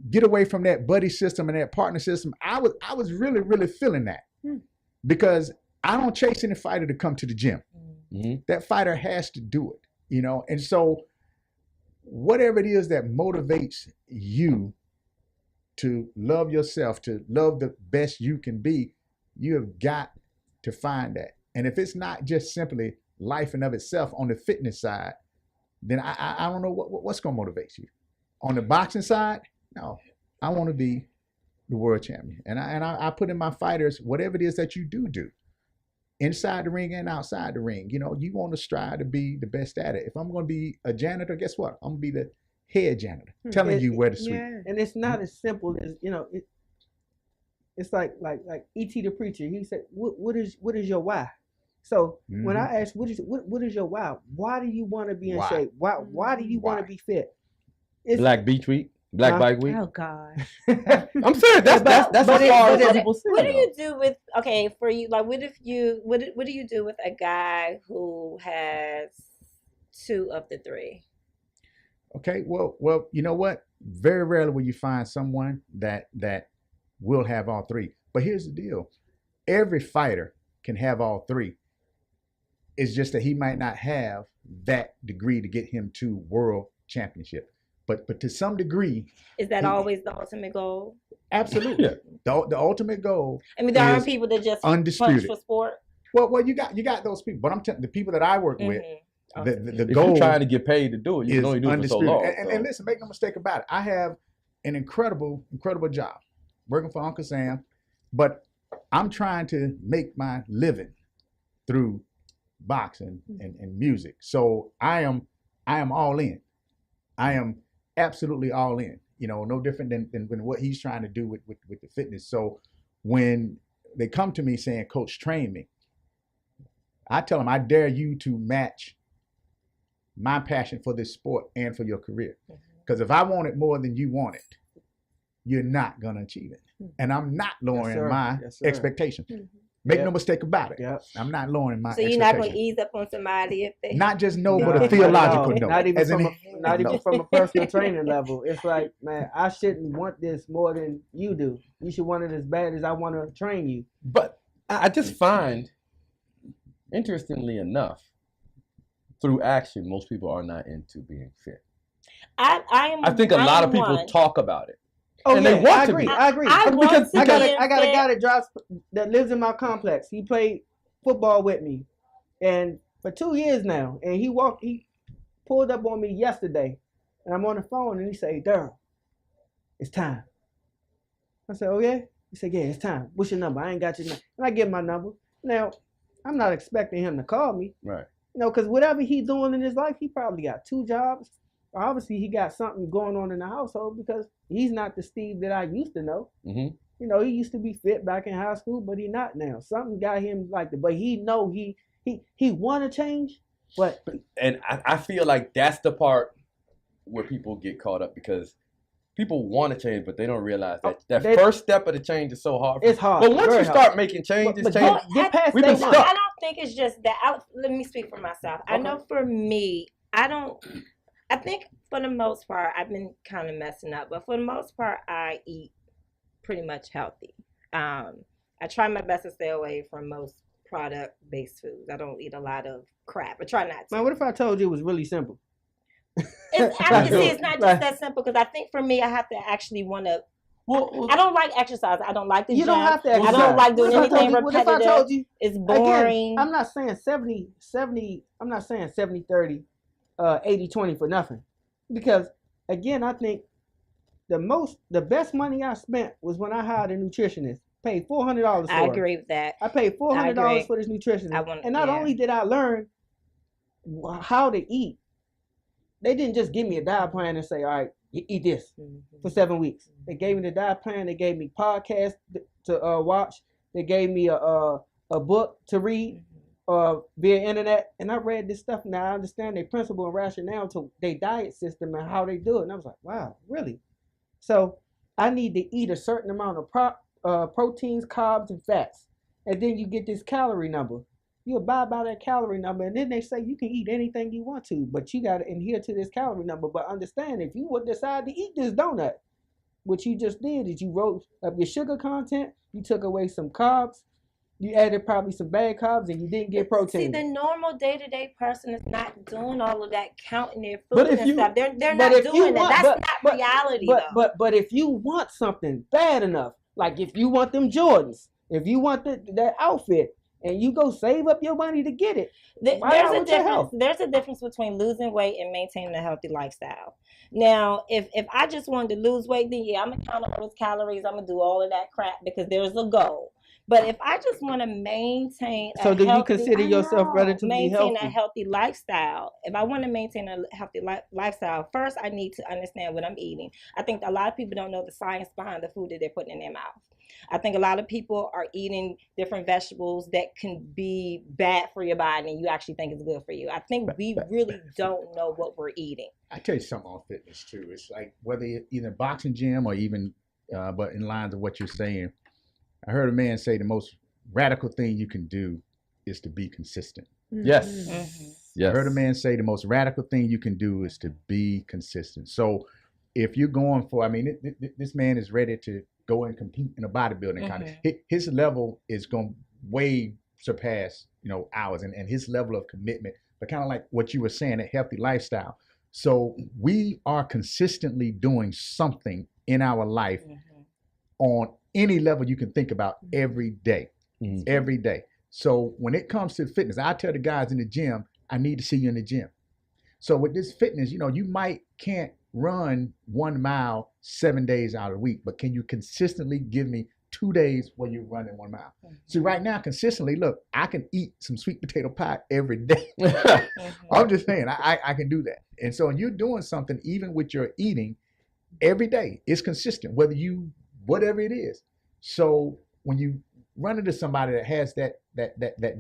get away from that buddy system and that partner system, I was really, really feeling that. Because I don't chase any fighter to come to the gym. That fighter has to do it, And so whatever it is that motivates you to love yourself, to love the best you can be, you have got to find that. And if it's not just simply life in of itself on the fitness side, then I don't know what's going to motivate you. On the boxing side, no, I want to be the world champion. And I put in my fighters, whatever it is that you do, inside the ring and outside the ring, you want to strive to be the best at it. If I'm going to be a janitor, guess what? I'm going to be the head janitor, telling you where to sweep. And it's not as simple as, it's like E.T. the preacher. He said, what is your why? So when I ask what is your why? Why do you want to be in Why? shape? Why do you want to Why? be fit? It's, Black Beach Week, Black Huh? Bike Week. Oh gosh. I'm serious. That's But as it- far but as it- people say. What do though. you do with for you? Like, what if you what do you do with a guy who has 2 of the 3? Okay, well, you know what? Very rarely will you find someone that will have all 3. But here's the deal: every fighter can have all 3. It's just that he might not have that degree to get him to world championship. But to some degree, Is that He- always the ultimate goal? absolutely, Yeah. the ultimate goal. I mean, there are Is people that just punch undisputed. for sport. Well, you got those people. But I'm telling the people that I work with, Mhm. the If goal you're trying to get paid to do it, you is can only do it for so undisputed. long. And listen, make no mistake about it. I have an incredible job working for Uncle Sam, but I'm trying to make my living through boxing and music. So I am all in. I am absolutely all in. You know, no different than what he's trying to do with the fitness. So when they come to me saying, "Coach, train me," I tell them, I dare you to match my passion for this sport and for your career. Because if I want it more than you want it, you're not going to achieve it. And I'm not lowering sir. my Yes, sir. expectation. Mhm. Make Yep. no mistake about it. Yep. I'm not lowering my So you're not going to expectation. ease up on somebody if they. Not just no, Nah, but a not at theological all. no. Not even As in- from no. a personal training level. It's like, man, I shouldn't want this more than you do. You should want it as bad as I want to train you. But I just find, interestingly enough, through action, most people are not into being fit. I am. I think a lot of people one. talk about it. Oh And yeah, they want I to agree. be. I agree. I want Because- to I got be a fit. guy that lives in my complex. He played football with me, and for 2 years now. And he pulled up on me yesterday, and I'm on the phone, and he said, "Daryl, it's time." I said, "Oh yeah." He said, "Yeah, it's time. What's your number? I ain't got your number." And I give him my number. Now, I'm not expecting him to call me, Right. because whatever he's doing in his life, he probably got 2 jobs. Obviously, he got something going on in the household because he's not the Steve that I used to know. Mm-hmm. He used to be fit back in high school, but he not now. Something got him like that. But he know he want to change, but And I feel like that's the part where people get caught up because people want to change, but they don't realize that they- first step of the change is so hard. it's hard. But once very you hard. start making changes, But change. get past we've that been one. stuck. I don't think it's just that. Let me speak for myself. I Okay. know for me, I think for the most part, I've been kind of messing up, but for the most part, I eat pretty much healthy. I try my best to stay away from most product-based foods. I don't eat a lot of crap. I try not to. Man, what if I told you it was really simple? It's not just that simple because I think for me, I have to actually want to. Well, I don't like exercise. I don't like the You gym. don't have to I exercise. don't like doing What if I told anything you- What if I repetitive. told you? It's boring. Again, I'm not saying 70, I'm not saying 70-30, 80-20 for nothing. Because, again, I think the best money I spent was when I hired a nutritionist. Paid $400 for I her. agree with that. I paid $400 agree. for this nutritionist. I want- And not yeah. only did I learn how to eat, they didn't just give me a diet plan and say, all right, you eat this for 7 weeks. They gave me the diet plan. They gave me podcasts to watch. They gave me a book to read via internet. And I read this stuff. Now I understand their principle and rationale to their diet system and how they do it. And I was like, wow, really? So I need to eat a certain amount of proteins, carbs, and fats. And then you get this calorie number. You abide by that calorie number, and then they say you can eat anything you want to, but you got to adhere to this calorie number. But understand, if you would decide to eat this donut, what you just did is you wrote up your sugar content, you took away some carbs, you added probably some bad carbs, and you didn't get protein. See, the normal day-to-day person is not doing all of that, counting their But food if and you- stuff. They're but not if you doing that. want- That's but- not reality, though. But if you want something bad enough, like if you want them Jordans, if you want that outfit, and you go save up your money to get it, why not There's a with your difference. health? There's a difference between losing weight and maintaining a healthy lifestyle. Now, if I just wanted to lose weight, then yeah, I'm gonna count all those calories. I'm gonna do all of that crap because there's a goal. But if I just want to maintain, So do you healthy, consider I yourself know, relatively maintain healthy? a healthy lifestyle? If I want to maintain a healthy lifestyle, first I need to understand what I'm eating. I think a lot of people don't know the science behind the food that they're putting in their mouth. I think a lot of people are eating different vegetables that can be bad for your body and you actually think it's good for you. I think we really don't know what we're eating. I tell you something on fitness too. It's like whether you're either boxing gym or even, but in lines of what you're saying, I heard a man say the most radical thing you can do is to be consistent. Yes. Mm-hmm. Yes. I heard a man say the most radical thing you can do is to be consistent. So if you're going for, I mean, this man is ready to go and compete in a bodybuilding contest. His level is going to way surpass, ours and his level of commitment, but kind of like what you were saying, a healthy lifestyle. So we are consistently doing something in our life on any level you can think about every day, every day. So when it comes to fitness, I tell the guys in the gym, I need to see you in the gym. So with this fitness, you can't run 1 mile 7 days out of the week, but can you consistently give me 2 days where you're running 1 mile? See, right now, consistently, look, I can eat some sweet potato pie every day. I'm just saying, I can do that. And so when you're doing something, even with your eating, every day, it's consistent, whatever it is. So when you run into somebody that has that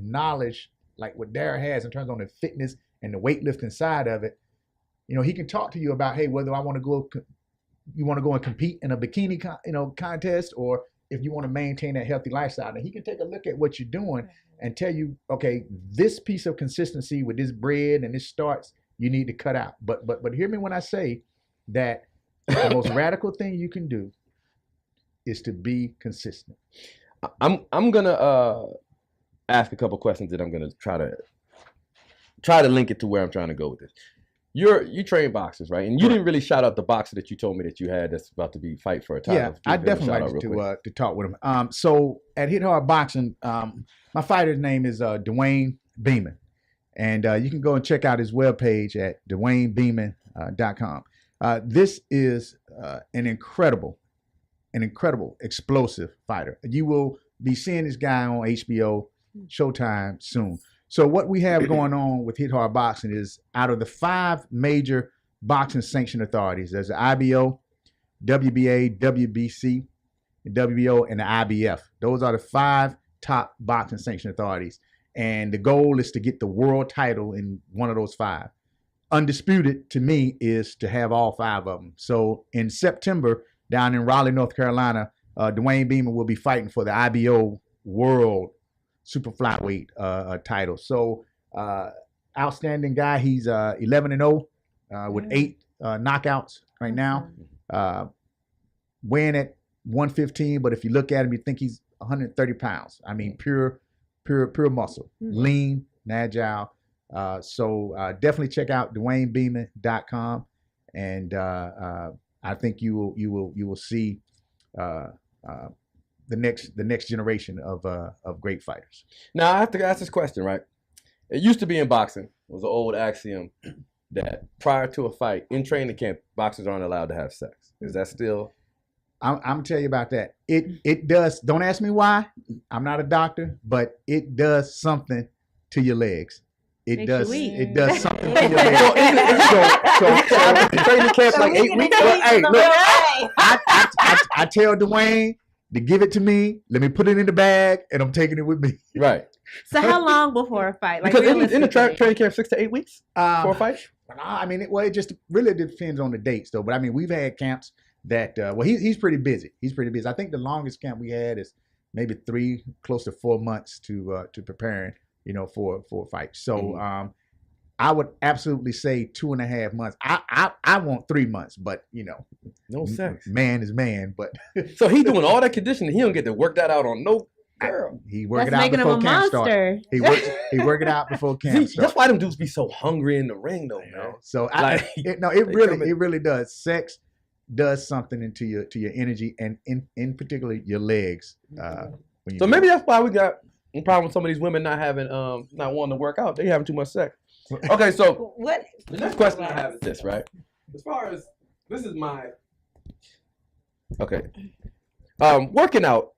knowledge, like what Dara has in terms of the fitness and the weightlifting side of it, he can talk to you about, hey, whether you want to go and compete in a bikini, contest, or if you want to maintain that healthy lifestyle. And he can take a look at what you're doing and tell you, okay, this piece of consistency with this bread and this starch, you need to cut out. But hear me when I say that the most radical thing you can do is to be consistent. I'm gonna ask a couple questions that I'm gonna try to link it to where I'm trying to go with this. You train boxers, right? And you didn't really shout out the boxer that you told me that you had that's about to be fight for a title. Yeah, I definitely like to talk with him. So at Hit Hard Boxing, my fighter's name is Dwayne Beeman. And you can go and check out his webpage at DwayneBeeman.com. This is an incredible, explosive fighter. You will be seeing this guy on HBO, Showtime soon. So what we have going on with Hit Hard Boxing is out of the 5 major boxing sanction authorities, there's the IBO, WBA, WBC, the WBO, and the IBF. Those are the 5 top boxing sanction authorities. And the goal is to get the world title in one of those 5. Undisputed to me is to have all 5 of them. So in September, down in Raleigh, North Carolina, Dwayne Beeman will be fighting for the IBO World Super Flyweight title. So outstanding guy. He's 11-0 with 8 knockouts right now. Weighing at 115, but if you look at him, you think he's 130 pounds. I mean, pure muscle, lean, and agile. So definitely check out DwayneBeeman.com, and I think you will see the next generation of great fighters. Now I have to ask this question, right? It used to be in boxing. It was an old axiom that prior to a fight in training camp, boxers aren't allowed to have sex. Is that still? I'm gonna tell you about that. It does. Don't ask me why. I'm not a doctor, but it does something to your legs. It does something to your legs. So training camp like 8 weeks. Hey, look, I tell Dwayne to give it to me. Let me put it in the bag, and I'm taking it with me. Right. So how long before a fight? Like, because in the training camp, 6 to 8 weeks for a fight. I mean, it just really depends on the dates, though. But I mean, we've had camps that he's pretty busy. He's pretty busy. I think the longest camp we had is maybe 3, close to 4 months to preparing, for a fight. So I would absolutely say 2.5 months. I want 3 months, but no sex. Man is man. But so he doing all that conditioning. He don't get to work that out on no girl. He work it out before camp starts. He work it out before camp starts. That's why them dudes be so hungry in the ring, though, man. So it really does. Sex does something into your energy and in particular your legs. So maybe that's why we got a problem with some of these women not wanting to work out. They having too much sex. Okay, so the next question I have is this, right? As far as this is my working out.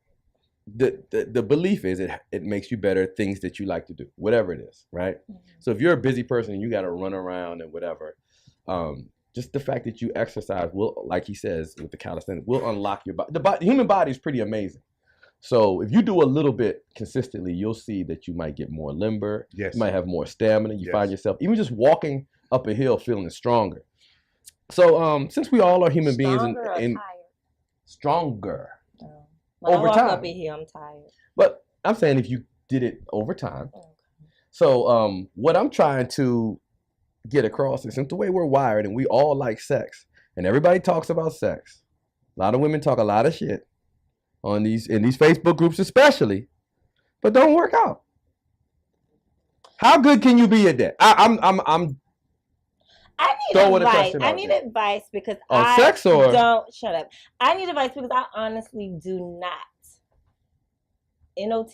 The belief is it makes you better at things that you like to do, whatever it is, right? So if you're a busy person and you got to run around and whatever, just the fact that you exercise will, like he says with the calisthenics, will unlock your body. The human body is pretty amazing. So if you do a little bit consistently, you'll see that you might get more limber. Yes. You might have more stamina. You Yes. find yourself even just walking up a hill feeling stronger. So since we all are human beings Stronger or and tired? stronger, When over I walk time. up in here, I'm tired. but I'm saying if you did it over time. Okay. So what I'm trying to get across is the way we're wired and we all like sex and everybody talks about sex. A lot of women talk a lot of shit in these Facebook groups especially, but don't work out. How good can you be at that? I'm I need Throw it a advice. question I out need there. advice because On I sex or- don't shut up. I need advice because I honestly do not not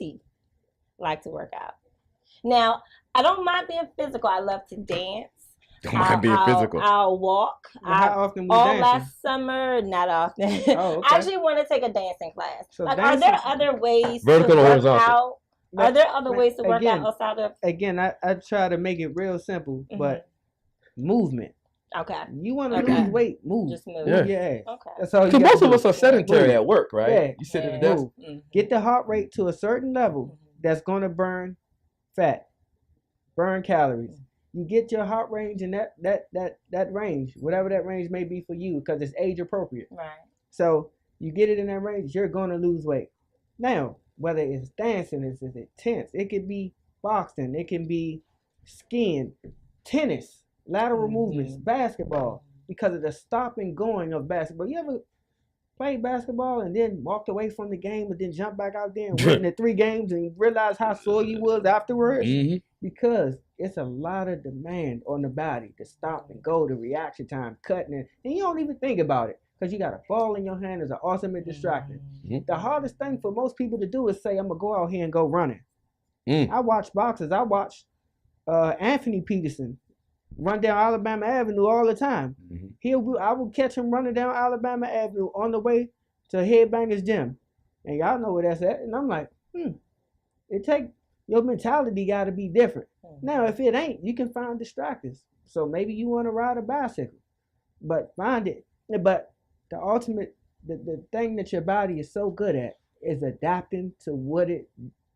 like to work out. Now, I don't mind being physical. I love to dance. don't mind being physical. I'll walk. Well, how often we All dancing? last summer, not often. Oh, okay. I actually want to take a dancing class. So like, dancing- are there other ways Vertical to or work horizontal? out? Are there other ways to work Again, out outside of? Again, I try to make it real simple, but movement. Okay, You want to Okay. lose weight, move. just move. Yeah. Move your ass. Okay. That's all you Because gotta most of do. us are sedentary Move. at work, right? Yeah. You sit at Yeah. the desk. Move. Mhm. Get the heart rate to a certain level that's going to burn fat, burn calories. You get your heart range in that range, whatever that range may be for you, because it's age appropriate. Right. So you get it in that range, you're going to lose weight. Now, whether it's dancing, it's intense. It could be boxing, it can be skiing, tennis, lateral movements, basketball, because of the stop and going of basketball. You ever played basketball and then walked away from the game and then jump back out there and win the 3 games and realize how sore you was afterwards? Mm-hmm. Because it's a lot of demand on the body to stop and go, the reaction time, cutting it, and you don't even think about it because you got a ball in your hand as an ultimate distraction. Mhm. The hardest thing for most people to do is say, I'm gonna go out here and go running. Mm. I watch boxers. I watch Anthony Peterson run down Alabama Avenue all the time. Mhm. I will catch him running down Alabama Avenue on the way to Headbangers Gym, and y'all know where that's at. And I'm like, it take your mentality got to be different. Now, if it ain't, you can find distractors. So maybe you want to ride a bicycle, but find it. But the ultimate, the thing that your body is so good at is adapting to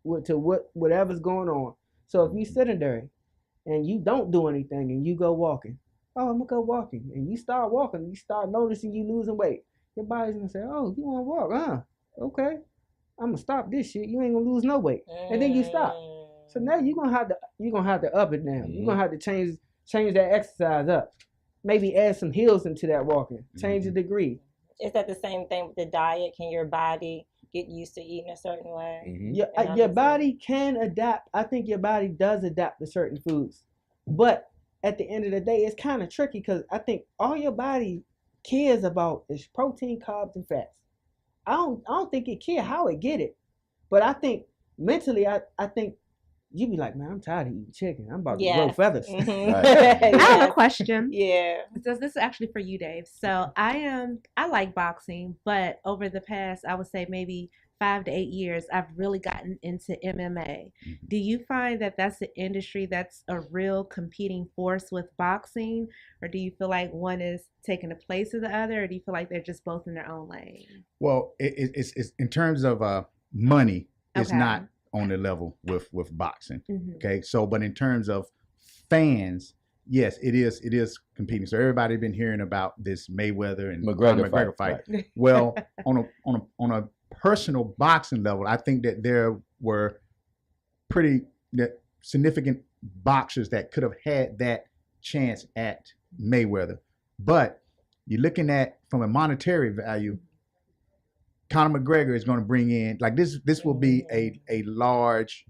whatever's going on. So if you sedentary and you don't do anything and you go walking, oh, I'm gonna go walking, and you start walking, you start noticing you losing weight. Your body's gonna say, oh, you want to walk, huh? Okay, I'm gonna stop this shit. You ain't gonna lose no weight, and then you stop. So now you're gonna have to up it now. You're gonna have to change that exercise up. Maybe add some hills into that walking. Change the degree. Is that the same thing with the diet? Can your body get used to eating a certain way? Mhm. Your body can adapt. I think your body does adapt to certain foods, but at the end of the day, it's kind of tricky because I think all your body cares about is protein, carbs, and fats. I don't think it cares how it get it, but I think mentally, I think you be like, man, I'm tired of eating chicken. I'm about to grow feathers. Mhm. Right. I have a Yes. question. Yeah. So this is actually for you, Dave. So I like boxing, but over the past, I would say maybe 5 to 8 years, I've really gotten into MMA. Do you find that that's an industry that's a real competing force with boxing, or do you feel like one is taking the place of the other, or do you feel like they're just both in their own lane? Well, it's in terms of money, it's Okay. not on the level with boxing. Mhm. Okay, so but in terms of fans, yes, it is competing. So everybody's been hearing about this Mayweather and McGregor Conor fight, right. Well, on a personal boxing level, I think that there were pretty significant boxers that could have had that chance at Mayweather. But you're looking at from a monetary value, Conor McGregor is going to bring in like this will be a large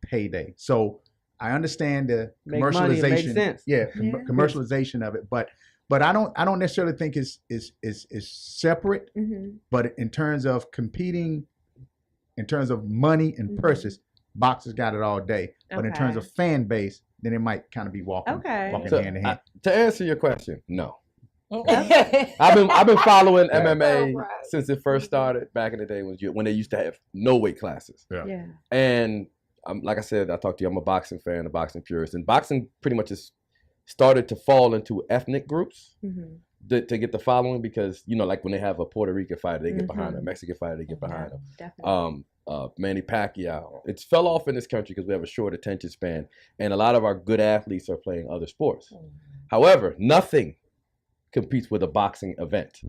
payday. So I understand the Make money, it makes commercialization. sense. Yeah, Yeah. commercialization of it, but I don't necessarily think is separate. Mhm. But in terms of competing, in terms of money and Mhm. purses, boxers got it all day. But in terms Okay. of fan base, then it might kind of be walking Okay. So, hand in hand. to answer your question, no. Okay. I've been following Yeah. MMA Oh, right. since it first started back in the day when they used to have no weight classes. Yeah. And like I said, I talked to you. I'm a boxing fan, a boxing purist, and boxing pretty much has started to fall into ethnic groups Mhm. to get the following because like when they have a Puerto Rican fighter, they get behind Mhm. them. Mexican fighter, they get behind them. Definitely. Manny Pacquiao. It's fell off in this country because we have a short attention span, and a lot of our good athletes are playing other sports. However, nothing competes with a boxing event.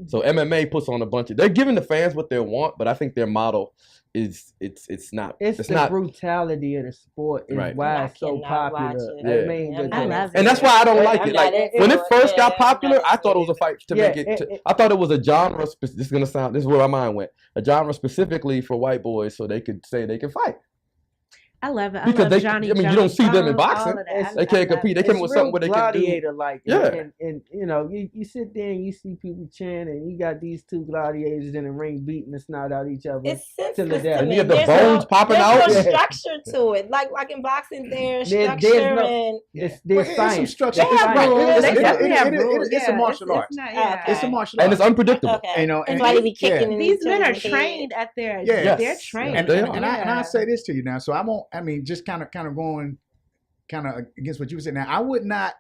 So MMA puts on a bunch of. They're giving the fans what they want, but I think their model is it's not. It's the not brutality of the sport is Right. why I it's so cannot watch popular. it. I Yeah. mean, I love and that's why I don't like I'm it. not Like into when it it. first got Yeah, popular, I'm not I thought it was into a fight to Yeah, make it. I thought it was a genre. This is gonna sound. This is where my mind went. A genre specifically for white boys, so they could say they can fight. I love it. I Because love they- Johnny. I mean, you Johnny don't see them in Bones, all boxing. of that. It's- They can't compete. They come It's with real something where they can do. gladiator like. Yeah. And you know, you sit there and you see people cheering, and you got these two gladiators in the ring beating the snot out of each other. It's Till the senseless death. to And me. you have the There's bones popping there's out. no Yeah. structure to it. Like in boxing, there's There's structure no- and There's Well, it's some science. structure. They have rules. It's- They it- definitely it- have it- it- rules. It's a Yeah, martial arts. not- Okay. It's a martial And arts. it's unpredictable. okay. You know, and and- somebody be yeah. kicking. These men are into the trained at their. Yeah. They're Yes. trained. And, They and, are. and, I Yeah. say this to you now, so I won't. I mean, just kind of going, kind of against what you were saying. Now, I would not.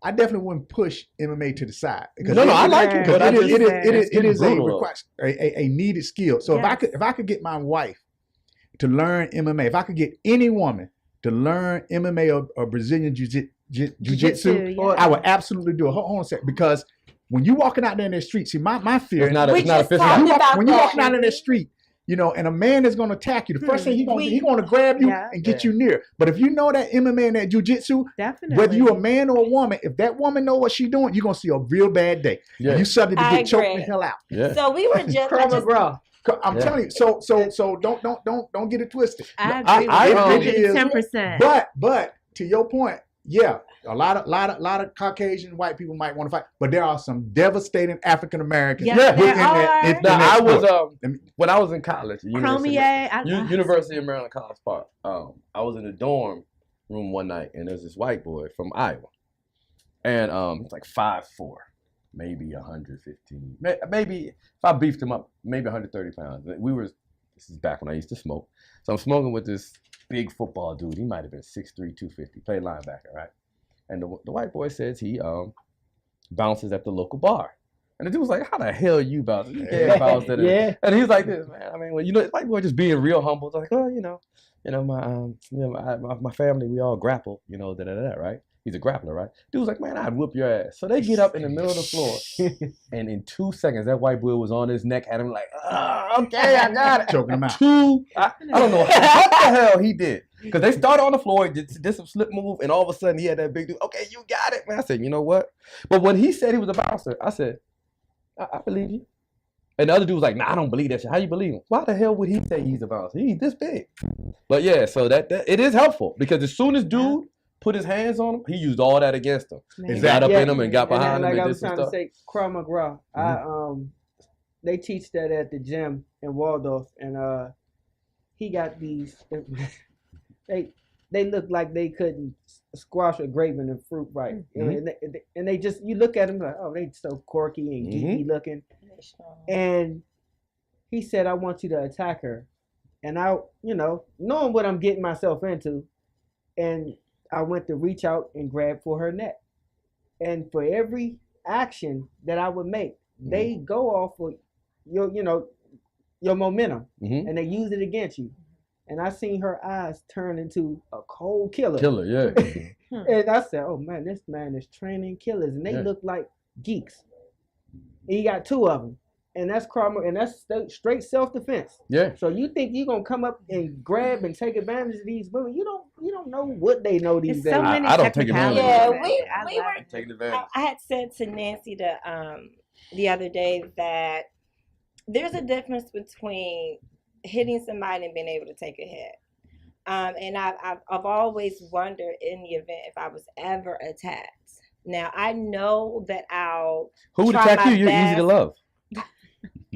I definitely wouldn't push MMA to the side because No, I like it, because but I just- it is a brutal. requires a needed skill. So Yes. if I could get my wife to learn MMA, if I could get any woman to learn MMA or Brazilian jiu-jitsu, yeah. I would absolutely do it. Hold on a second, because when you walking out there in the street, see my fear. It's not a, We it's not a just physical. talked about When you're that. walking out in the street, you know, and a man is going to attack you, the first thing he going to grab you Yeah. and get you near. But if you know that MMA and that jiu-jitsu, Definitely. whether you're a man or a woman, if that woman know what she's doing, you're going to see a real bad day. Yeah. You subject to I get choked agree. the hell out. Yeah. So we were just. I Krav just McGraw. I'm Yeah. telling you. So don't get it twisted. I I- agree it is- with 10%. But to your point, yeah, a lot of Caucasian white people might want to fight, but there are some devastating African Americans. Yes, Yeah, there within that- are. in Now, that I was sport. Let me- when I was in college, at Chromier. University of Maryland College Park. I was in a dorm room one night, and there's this white boy from Iowa, and it's like 5'4", maybe 115, maybe if I beefed him up, maybe 130 pounds. This is back when I used to smoke, so I'm smoking with this big football dude. He might have been 6'3", 250, played linebacker, right? And the white boy says he bounces at the local bar. And the dude was like, "How the hell you bounce? You can't bounce at it." Yeah. And he's like this, man. I mean, well, it's white boy just being real humble. It's like, oh, my family, we all grapple, right? He's a grappler, right? Dude was like, man, I'd whoop your ass. So they get up in the middle of the floor, and in 2 seconds, that white boy was on his neck, had him like, oh, okay, I got it. Choking him out. I don't know what the hell he did. Because they started on the floor, did some slip move, and all of a sudden he had that big dude, okay, you got it, man. I said, you know what? But when he said he was a bouncer, I said, I believe you. And the other dude was like, nah, I don't believe that shit. How you believe him? Why the hell would he say he's a bouncer? He's this big. But yeah, so that it is helpful, because as soon as dude put his hands on him, he used all that against him. He got up in him and got behind him like and I did was some trying stuff. to say, Krav McGraw. They teach that at the gym in Waldorf, and he got these. They look like they couldn't squash a grape in the fruit right. You know, and they just, you look at them like, oh, they so quirky and geeky looking. And he said, I want you to attack her. And I, knowing what I'm getting myself into, and I went to reach out and grab for her neck. And for every action that I would make, they go off of your momentum, and they use it against you. And I seen her eyes turn into a cold killer. Yeah. And I said, oh man, this man is training killers, and they look like geeks. And he got 2 of them, and that's Krav, and that's straight self-defense. Yeah. So you think you're gonna come up and grab and take advantage of these women? You don't know what they know these It's days. so many I don't take advantage technicalities. of Yeah, it. we were. Taking advantage. I had said to Nancy the other day that there's a difference between hitting somebody and being able to take a hit. And I've always wondered in the event if I was ever attacked. Now I know that Who would try attack my you? You're easy to best. love.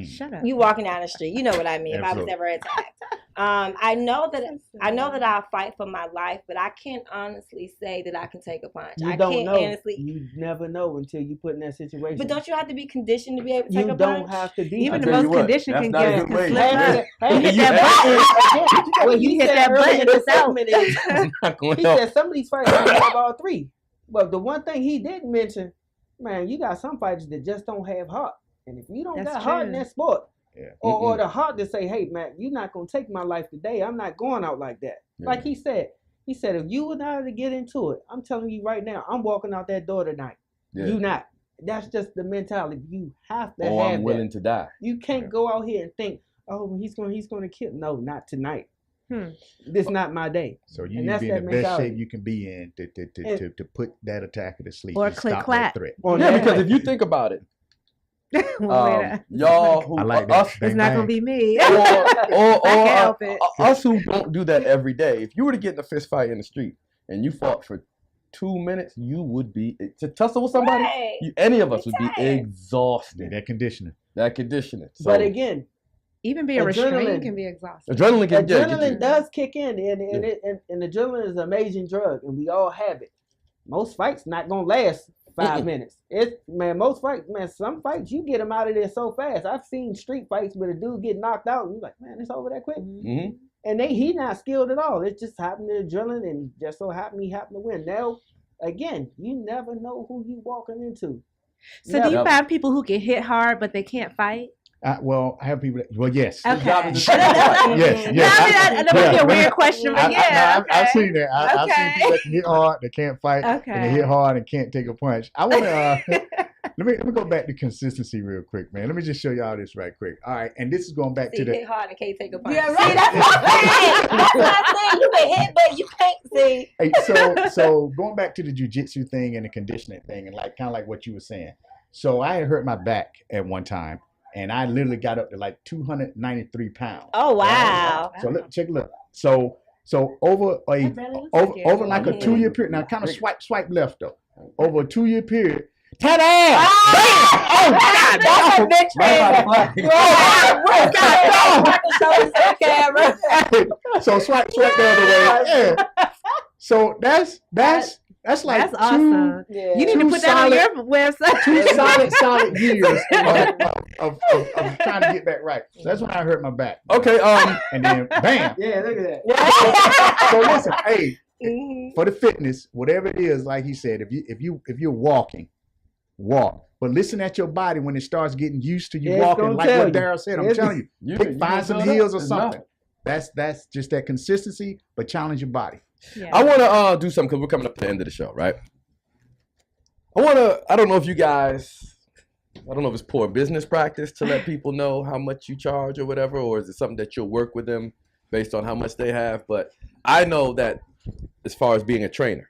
Shut up. you walking down the street, you know what I mean. If I was Absolutely. ever attacked, I know that I'll fight for my life, but I can't honestly say that I can take a punch. You I don't can't know. honestly. You never know until you put in that situation. But don't you have to be conditioned to be able to take you a don't punch? have to be. Even I the tell you most what, conditioned that's can not a get good way. slip up. Hey, You hit you- that Well, You he hit said that earlier button, in the it's out. segment is, I'm not going he to help. said some of these fighters don't have all 3. But the one thing he didn't mention, man, you got some fighters that just don't have heart. And if you don't That's got heart in true. that sport, or the heart to say, hey man, you're not gonna take my life today. I'm not going out like that. Yeah. Like he said, if you and I to get into it, I'm telling you right now, I'm walking out that door tonight. Yeah. You not. That's just the mentality. You have to Or have I'm willing that. to die. You can't go out here and think, oh, he's gonna kill. No, not tonight. This not my day. So you And need to that's be in that the best mentality. shape you can be in to put that attacker to sleep. Or to click stop clack. that threat. Yeah, because if you think about it, y'all who I like that. us, it's not gonna be me. or I can't help it. us who don't do that every day. If you were to get in a fist fight in the street and you fought for 2 minutes, you would be to tussle with somebody. Right. Any of us would be Tired. exhausted. That conditioning. That conditioning. So, But again, Even being Adrenaline. restrained can be exhausting. adrenaline can get adrenaline you. does kick in, and adrenaline is an amazing drug, and we all have it. Most fights not gonna last 5 minutes. Most fights, some fights you get them out of there so fast. I've seen street fights where the dude get knocked out, and you're like, man, it's over that quick. Mhm. And he not skilled at all. It just happened to adrenaline, and just so happened he happened to win. Now, again, you never know who you walking into. So do you Never. have people who can hit hard but they can't fight? Well, I have people that, well, yes. Okay. job is to Yes, fight. Yes, No, I mean, that might be a weird question, but yeah. I've okay. seen that. I've seen Okay. people that can hit hard, they can't fight, and Okay. they hit hard and can't take a punch. I want to let me go back to consistency real quick, man. Let me just show y'all this right quick. All right, and this is going back See, to hit the. hard and can't take a punch. Yeah, See, right. that's what I'm saying. That's what I'm saying. You can hit, but you can't see. Hey, so going back to the jujitsu thing and the conditioning thing, and like kind of like what you were saying. So I had hurt my back at one time, and I literally got up to like 293 pounds. Oh wow. So look. So over a That barely looks like it. over like a Mhm. 2 year period. Now kind of swipe left though. Over a 2 year period. Ta-da! Oh, God, that's a no. big Right by the flag. So swipe the other way. Yeah. So that's like That's awesome. Yeah. You need to Two put that on solid- your website. 2 solid years of trying to get back right. So that's when I hurt my back. Okay. And then bam. Yeah, look at that. So listen, hey, Mhm. for the fitness, whatever it is, like he said, if you're walking, walk. But listen at your body when it starts getting used to you Yeah, it's walking, gonna like tell what you. Daryl said. I'm It's- telling you, find some heels or something. Enough. That's just that consistency, but challenge your body. Yeah. I want to do something because we're coming up to the end of the show, right? I don't know if you guys, I don't know if it's poor business practice to let people know how much you charge or whatever, or is it something that you'll work with them based on how much they have? But I know that as far as being a trainer,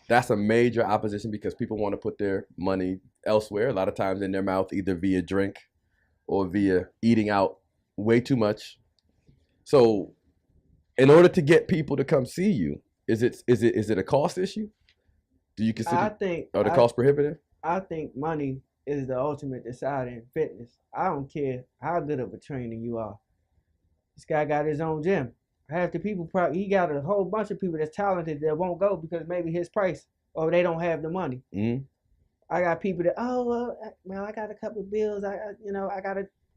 that's a major opposition because people want to put their money elsewhere, a lot of times in their mouth, either via drink or via eating out way too much. So in order to get people to come see you, is it a cost issue? Do you I consider think the cost prohibitive? I think money is the ultimate decider in fitness. I don't care how good of a trainer you are. This guy got his own gym. Half the people he got a whole bunch of people that's talented that won't go because maybe his price or they don't have the money. Mm-hmm. I got people that I got a couple of bills. I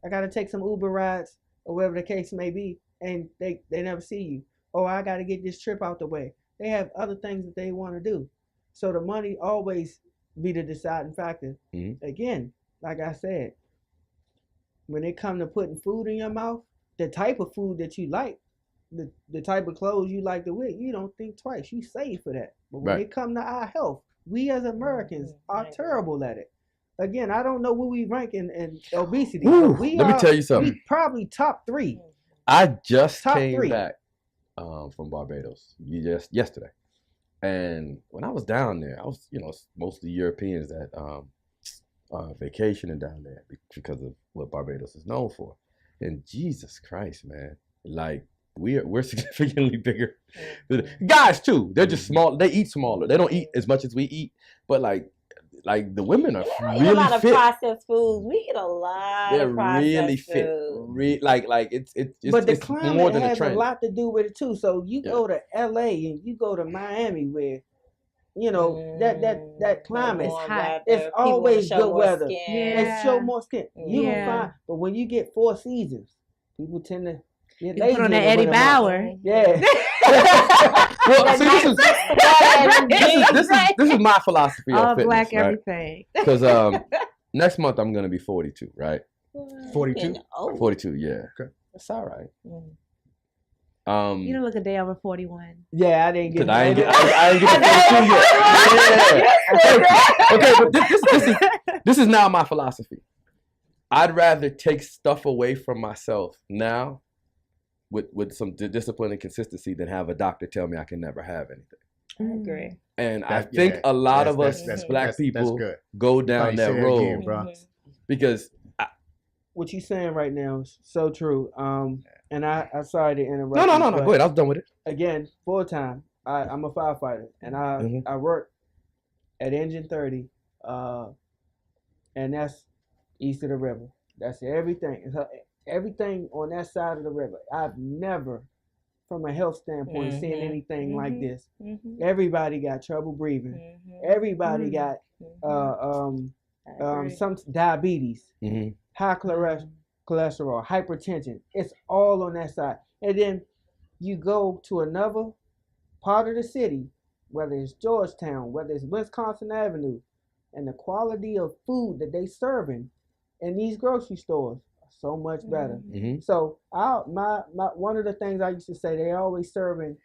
gotta take some Uber rides or whatever the case may be, and they never see you. Oh, I gotta get this trip out the way. They have other things that they want to do. So the money always be the deciding factor. Mhm. Again, like I said, when it come to putting food in your mouth, the type of food that you like, the type of clothes you like to wear, you don't think twice. You save for that. But when Right. it come to our health, we as Americans are terrible at it. Again, I don't know where we rank in obesity. Whew, but let me tell you something. We probably top 3. I just Top came 3. back from Barbados yesterday, and when I was down there, I was mostly Europeans that vacationing down there because of what Barbados is known for. And Jesus Christ, man, like we're significantly bigger. Guys too, they're just small. They eat smaller. They don't eat as much as we eat, but like the women are We really eat a lot of fit. processed foods. We eat a lot They're of processed really fit. food. Like it's But the it's climate more than a has a trend. lot to do with it too. So you Yeah. go to LA and you go to Miami where, that climate It's hot. It's always good weather. Yeah. and show more skin. You Yeah. gonna find, but when you get 4 seasons, people tend to get You lazy. put on in that the Eddie winter months. Bauer. Yeah. Well, see, this is my philosophy All of fitness, black right? everything. Because next month I'm gonna be 42, right? What? 42? Getting old. 42, yeah. Okay. That's all right. Mm. You don't look a day over 41. Yeah, I didn't get. Because I ain't get to 42 yet. Yeah. Okay, but this is now my philosophy. I'd rather take stuff away from myself now with some discipline and consistency than have a doctor tell me I can never have anything. I agree. And I think a lot of us black people go down that road Mhm. because What you saying right now is so true. And I sorry to interrupt. no, you, go but ahead. I was done with it. Again, full time. I'm a firefighter, and Mhm. I work at Engine 30, and that's east of the river. That's everything. So everything on that side of the river. I've never, from a health standpoint, seen Mhm. anything like Mhm. this. Mhm. Everybody got trouble breathing. Mhm. Everybody Mhm. got I agree. some diabetes, Mhm. high cholesterol, hypertension. It's all on that side. And then you go to another part of the city, whether it's Georgetown, whether it's Wisconsin Avenue, and the quality of food that they serving in these grocery stores are so much better. Mhm. So my one of the things I used to say, they always serving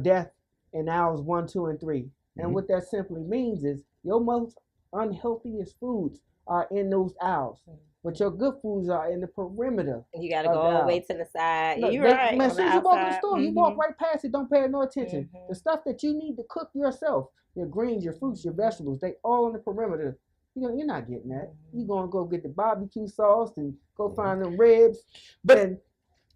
death in hours 1, 2, and 3. And Mhm. what that simply means is your most unhealthiest foods are in those aisles, but your good foods are in the perimeter. You got to of go the all the aisle. way to the side. Look, You're they- right. Man, on as the soon as you walk in the outside. store, you walk Mhm. right past it. Don't pay no attention. Mhm. The stuff that you need to cook yourself, your greens, your fruits, your vegetables, they all in the perimeter. You're not getting that. You're going to go get the barbecue sauce and go find them ribs. But and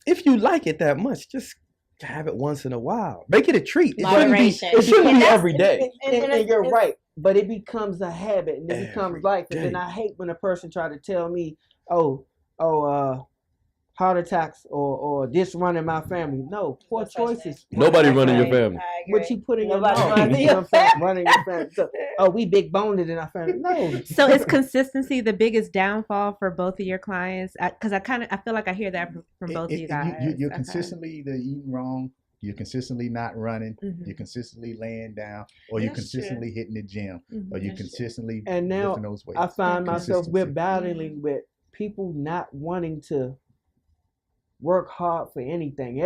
if you like it that much, just have it once in a while. Make it a treat. It Moderation. shouldn't And be that's- every day. and you're right, but it becomes a habit and it Every becomes life. And then day. I hate when a person try to tell me, heart attacks or this running my family. No, poor No such choices. Nobody run running your family. family. I agree. What you put in your Nobody mouth, runs you know what I'm saying? Running your family. So, we big boned in our family. No. So is consistency the biggest downfall for both of your clients? Because I feel like I hear that from both of you guys. You're Okay. consistently either eating wrong, you're consistently not running, Mhm. you're consistently laying down, or you're That's true. consistently hitting the gym, or you're That's true. consistently And now lifting those weights. I find myself we're Consistency. battling with people not wanting to work hard for anything.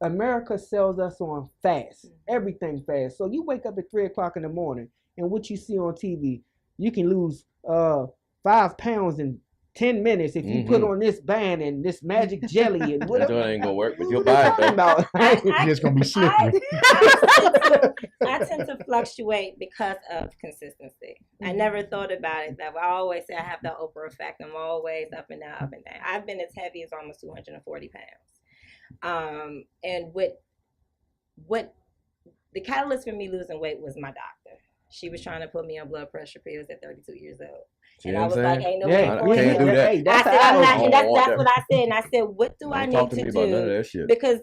America sells us on fast, everything fast. So you wake up at 3 o'clock in the morning, and what you see on TV, you can lose 5 pounds in 10 minutes if you put on this band and this magic jelly and That whatever. joint ain't gonna work, but What you'll are they buy it talking though. about? It's just gonna be slippery. I tend to fluctuate because of consistency. I never thought about it that way. I always say I have the Oprah effect. I'm always up and down, up and down. I've been as heavy as almost 240 pounds. And what the catalyst for me losing weight was my doctor. She was trying to put me on blood pressure pills at 32 years old. See And what I I'm was saying? like, ain't no Yeah, way I for can't it. do that. Hey, I that's said, how I I'm was not, don't and that's want that. what I said. And I said, what do I Don't need talk to to me about none of do? that shit. Because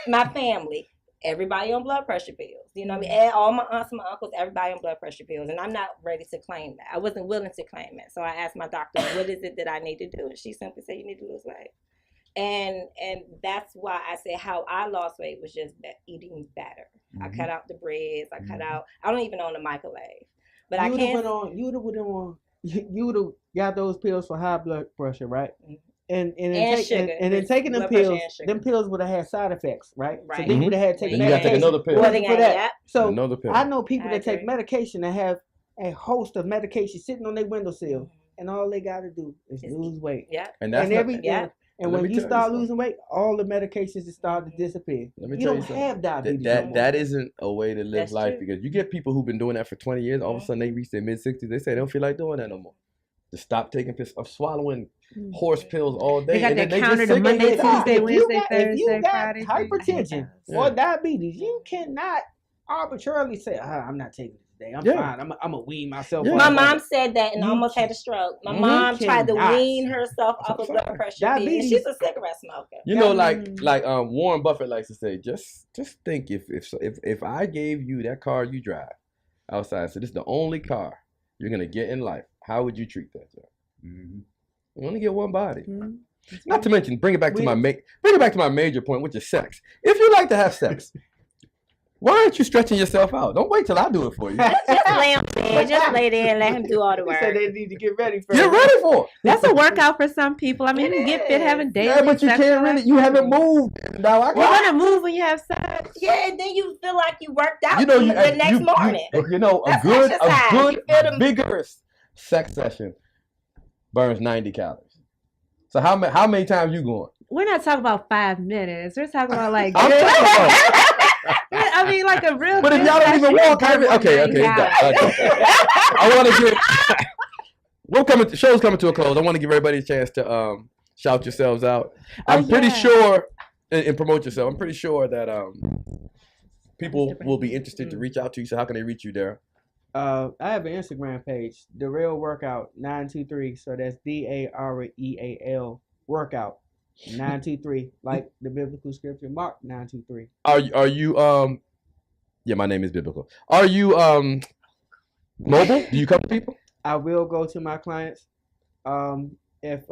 my family, everybody on blood pressure pills. You know what I mean? And all my aunts and my uncles, everybody on blood pressure pills. And I'm not ready to claim that. I wasn't willing to claim it. So I asked my doctor, what is it that I need to do? And she simply said, you need to lose weight. And that's why I say how I lost weight was just eating better. I cut out the breads. I cut out, I don't even own the microwave. But I can't. You would have got those pills for high blood pressure, right? And sugar. then taking them Blood pressure pills, and sugar. them pills would have had side effects, right? So Right. then you would have had to take Then you gotta take medication. another pill. Well, for then, that. yep. So Another pill. I know people I that take agree. medication that have a host of medication sitting on their windowsill, Mhm. and all they got to do is Just lose weight. Yep. And that's And not- every Yeah. and Let when me you tell you start something. losing weight, all the medications just start to disappear. Let me You tell don't you something. have diabetes. That no more. that isn't a way to live That's life true. because you get people who've been doing that for 20 years. All of a Mhm. sudden they reach their mid-60s. They say they don't feel like doing that no more. To stop taking pills, of swallowing Mhm. horse pills all day. They got and then that they just counter to sick of Monday, it. Tuesday, If you Wednesday, got- if you Thursday, got Friday, hypertension Thursday. or diabetes, you cannot arbitrarily say, I'm not taking it today. I'm Yeah. fine. I'm a wean myself. Yeah. off My of mom it." said that and You almost had a stroke. My Mhm. mom tried to cannot. wean herself off of blood Sorry. pressure. pills. Diabetes- She's a cigarette smoker. You know, Mm. like Warren Buffett likes to say, just think if I gave you that car you drive outside, so this is the only car you're gonna get in life, how would you treat that, Joe? Mhm. You only get one body. Mhm. Not to mention, bring it back to my major point, which is sex. If you like to have sex, Why aren't you stretching yourself out? Don't wait till I do it for you. Just lay him there. Just lay there and let him do all the They work. said they need to get ready for Get ready for it. That's a workout for some people. I mean, you can get fit having daily. Yeah, but you can't really. You haven't moved. Now I You're got. gonna move when you have sex. Yeah, and then you feel like you worked out You know, the next morning. You know, a That's good, exercise. You feel them- vigorous sex session burns 90 calories. So how many times you going? We're not talking about 5 minutes. We're talking about like. I'm talking about. I mean, like a real. But if good y'all don't even session walk, is okay. burning 90 I want to get. Show's coming to a close. I want to give everybody a chance to shout yourselves out. I'm pretty sure and promote yourself. I'm pretty sure that people will be interested to reach out to you. So how can they reach you, Darryl? I have an Instagram page, The Real Workout 923. So that's DAREAL Workout 923, like the biblical scripture, Mark 923. Are you Yeah, my name is biblical. Are you mobile? Do you come to people? I will go to my clients if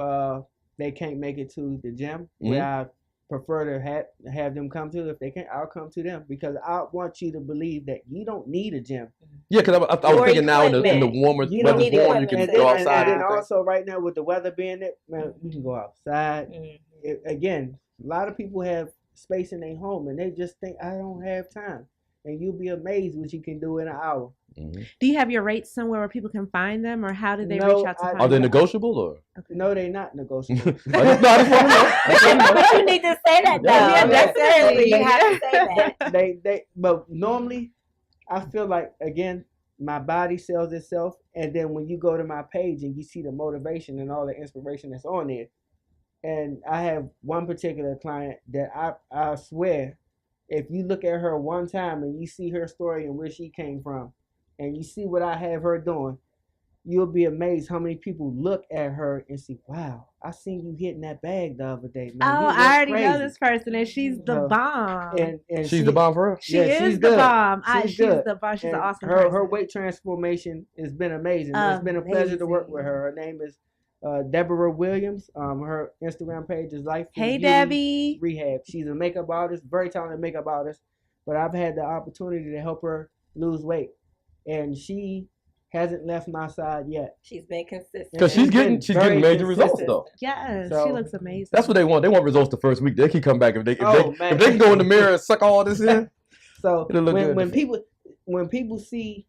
they can't make it to the gym, where I prefer to have them come to. If they can't, I'll come to them, because I want you to believe that you don't need a gym. Yeah, because I was thinking now in the warmer You weather's need warm, you can equipment. go outside. And then also right now with the weather being it, man, we can go outside. Again, a lot of people have space in their home and they just think, I don't have time. And you'll be amazed what you can do in an hour. Mm-hmm. Do you have your rates somewhere where people can find them, or how do they No, reach out to find Are they them? negotiable or? No, they're not negotiable. I just want to know. But you need to say that though. Yeah, Necessarily, you have to say that. But normally, I feel like, again, my body sells itself, and then when you go to my page and you see the motivation and all the inspiration that's on there, and I have one particular client that I swear, if you look at her one time and you see her story and where she came from, and you see what I have her doing, you'll be amazed how many people look at her and see, wow, I seen you hitting that bag the other day, man. Oh, I already know this person, and she's the So, bomb. And She's the bomb for real. She yeah, is she's the good. bomb. She's She's good. the bomb. She's an And awesome her person. her weight transformation has been amazing. It's been a pleasure to work with her. Her name is Deborah Williams. Her Instagram page is Life Hey, Beauty Debbie. Rehab. She's a makeup artist, very talented makeup artist. But I've had the opportunity to help her lose weight, and she hasn't left my side yet. She's been consistent. Because she's getting very major results consistent. though. Yes, So, she looks amazing. That's what they want. They want results the first week. They can come back if they man. can go in the mirror and suck all this in. So It'll look good. when people see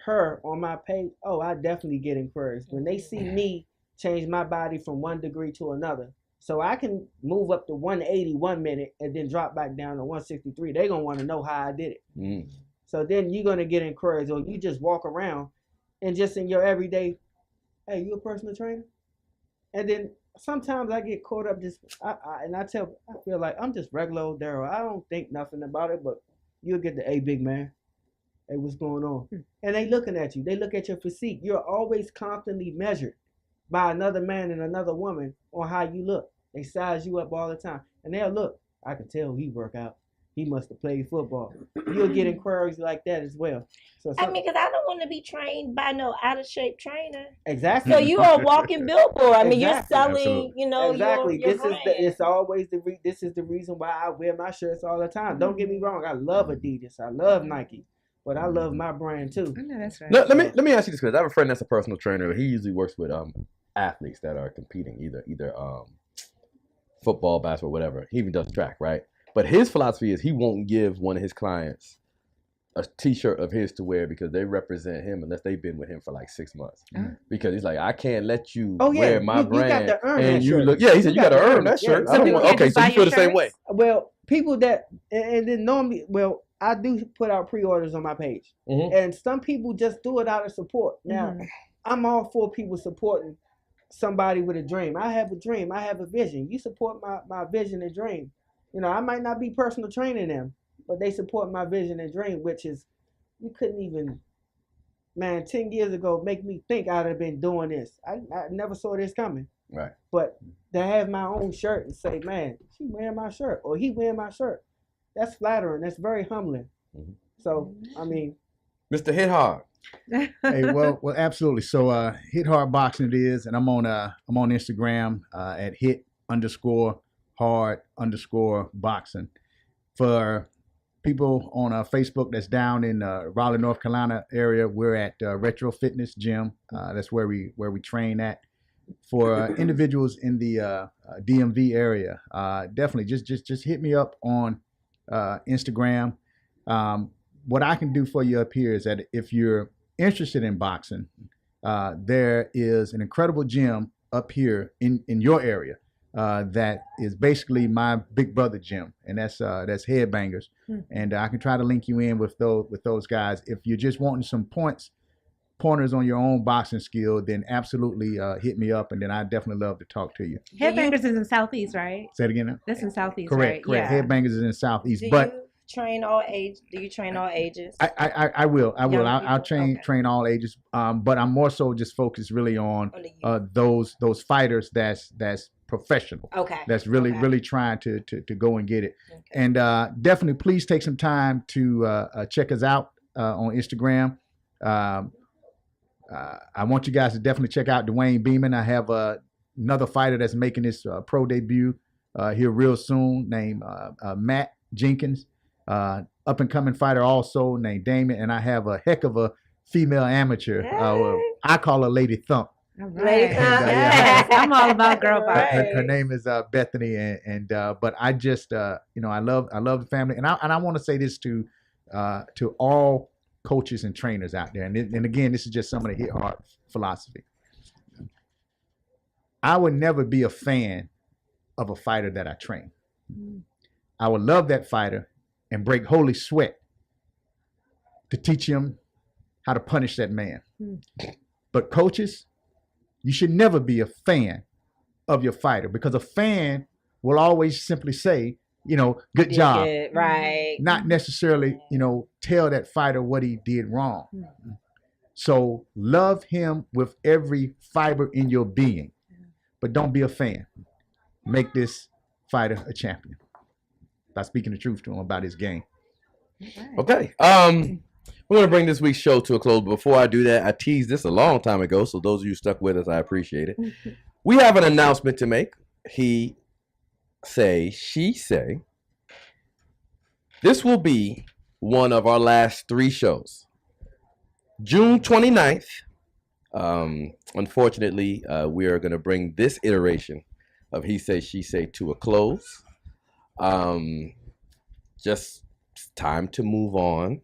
her on my page, I definitely get encouraged. When they see me change my body from 1 degree to another, so I can move up to 180 1 minute and then drop back down to 163. They're gonna want to know how I did it. Mm. So then you're gonna get encouraged, or you just walk around and just in your everyday, hey, you a personal trainer? And then sometimes I get caught up I feel like I'm just regular old Darryl. I don't think nothing about it, but you'll get the, hey, big man, hey, what's going on? And they looking at you. They look at your physique. You're always constantly measured by another man and another woman on how you look. They size you up all the time. And they'll look, I can tell he work out. He must have played football. You'll get encouraged like that as well. So I mean, because I don't want to be trained by no out of shape trainer. exactly. So you are a walking billboard. I mean, Exactly. you're selling, Absolutely. you know, Exactly. your This brand. it's always this is the reason why I wear my shirts all the time. Don't get me wrong. I love Adidas. I love Nike, but I love my brand too. I know that's right. Let me ask you this, because I have a friend that's a personal trainer. He usually works with athletes that are competing, either football, basketball, whatever. He even does track, right? But his philosophy is he won't give one of his clients a T-shirt of his to wear because they represent him unless they've been with him for like 6 months. Because he's like, I can't let you wear my you brand. got to earn and that you shirt. look, yeah, he said you got to earn that shirt. Yeah. I don't people want, can't okay, just so buy you feel your the same shirts? way. Well, people that and then normally, well, I do put out pre-orders on my page, and some people just do it out of support. Now, I'm all for people supporting somebody with a dream. I have a dream. I have a vision. You support my vision and dream. You know, I might not be personal training them, but they support my vision and dream, which is, you couldn't even, man, 10 years ago, make me think I'd have been doing this. I never saw this coming. Right. But to have my own shirt and say, man, she wearing my shirt or he wearing my shirt, that's flattering. That's very humbling. So, I mean. Mr. Hit Hard. Hey, well, absolutely. So, Hit Hard Boxing it is, and I'm on Instagram at hit_hard_boxing for people on Facebook that's down in Raleigh, North Carolina area, we're at Retro Fitness Gym. That's where we train at. For individuals in the DMV area, definitely just hit me up on Instagram. What I can do for you up here is that if you're interested in boxing, there is an incredible gym up here in your area that is basically my big brother gym, and that's Headbangers. And I can try to link you in with those guys. If you're just wanting some pointers on your own boxing skill, then absolutely hit me up, and then I definitely love to talk to you. Headbangers is in Southeast, right? Say it again. That's in Southeast, Correct. right? Yeah. Headbangers is in Southeast, Do but you train all age? Do you train all ages? I will. Young I'll people? Okay. train all ages. But I'm more so just focused really on On the youth. those fighters that's professional. Okay. That's really Okay. really trying to go and get it. Okay. And definitely, please take some time to check us out on Instagram. I want you guys to definitely check out Dwayne Beeman. I have another fighter that's making his pro debut here real soon, named Matt Jenkins. Up and coming fighter also named Damon, and I have a heck of a female amateur. Yay. I call her Lady Thump. All Lady right. Thump. Yes, I'm all about girl Right. power. Her name is Bethany, and but I just I love the family, and I want to say this to all coaches and trainers out there, and again, this is just some of the hit hard philosophy. I would never be a fan of a fighter that I train. I would love that fighter and break holy sweat to teach him how to punish that man. But coaches, you should never be a fan of your fighter, because a fan will always simply say, good job. Good, right. Not necessarily, tell that fighter what he did wrong. So love him with every fiber in your being, but don't be a fan. Make this fighter a champion by speaking the truth to him about his game. Okay. We're going to bring this week's show to a close. Before I do that, I teased this a long time ago, so those of you stuck with us, I appreciate it. We have an announcement to make. He say, she say. This will be one of our last 3 shows. June 29th. Unfortunately, we are going to bring this iteration of He Say, She Say to a close. Just time to move on.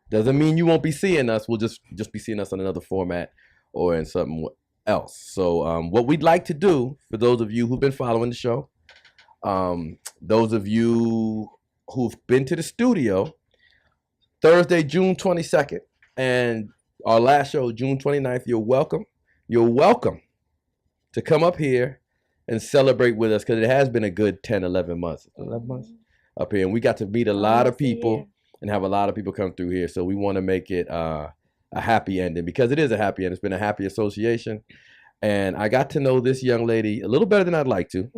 Doesn't mean you won't be seeing us. We'll just be seeing us in another format or in something else. So what we'd like to do, for those of you who've been following the show, those of you who've been to the studio, Thursday, June 22nd, and our last show, June 29th, you're welcome. You're welcome to come up here and celebrate with us, because it has been a good 10, 11 months. 11 months up here. And we got to meet a lot of people and have a lot of people come through here. So we want to make it a happy ending, because it is a happy ending. It's been a happy association. And I got to know this young lady a little better than I'd like to.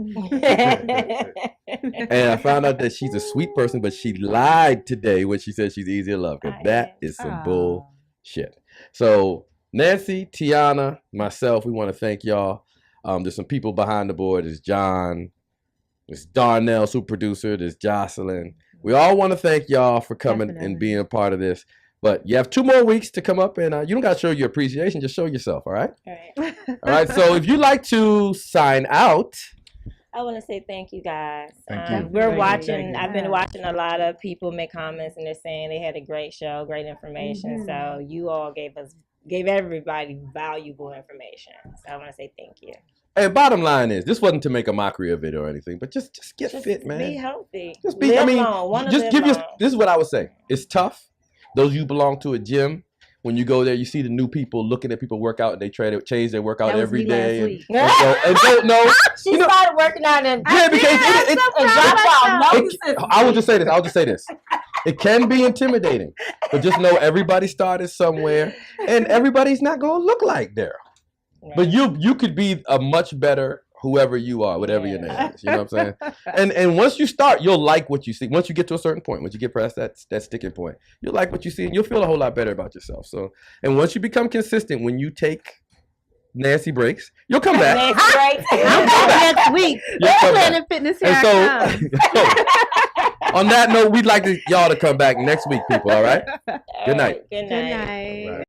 And I found out that she's a sweet person, but she lied today when she said she's easy to love. Because that is some bullshit. So Nancy, Tiana, myself, we want to thank y'all. There's some people behind the board. There's John, there's Darnell, super producer, there's Jocelyn. We all want to thank y'all for coming and being a part of this. But you have 2 more weeks to come up, and you don't got to show your appreciation. Just show yourself, all right? All right. All right, so if you'd like to sign out. I want to say thank you, guys. Thank you. We're Thank watching. you. I've been watching a lot of people make comments, and they're saying they had a great show, great information. So you all gave everybody valuable information. So I want to say thank you. And bottom line is, this wasn't to make a mockery of it or anything, but just get Just fit, man. Be healthy. Just be. Live I mean, long. Wanna just live give you. long. This is what I would say. It's tough. Those of you belong to a gym. When you go there, you see the new people looking at people work out, and they try to change their workout That was every me last day. week. And don't know. She You know- started working out and Yeah, because and dropped off. No consistency. I will just say this. It can be intimidating, but just know everybody started somewhere, and everybody's not going to look like Daryl. But you could be a much better whoever you are, whatever your name is. You know what I'm saying? And once you start, you'll like what you see. Once you get to a certain point, once you get past that sticking point, you'll like what you see, and you'll feel a whole lot better about yourself. So, and once you become consistent, when you take Nancy breaks, you'll come back. Next break. I'm back next week. You'll come back. Planet Fitness here And I come. so On that note, we'd like y'all to come back next week, people. All right. All Good night. right, good Good night. night. Right.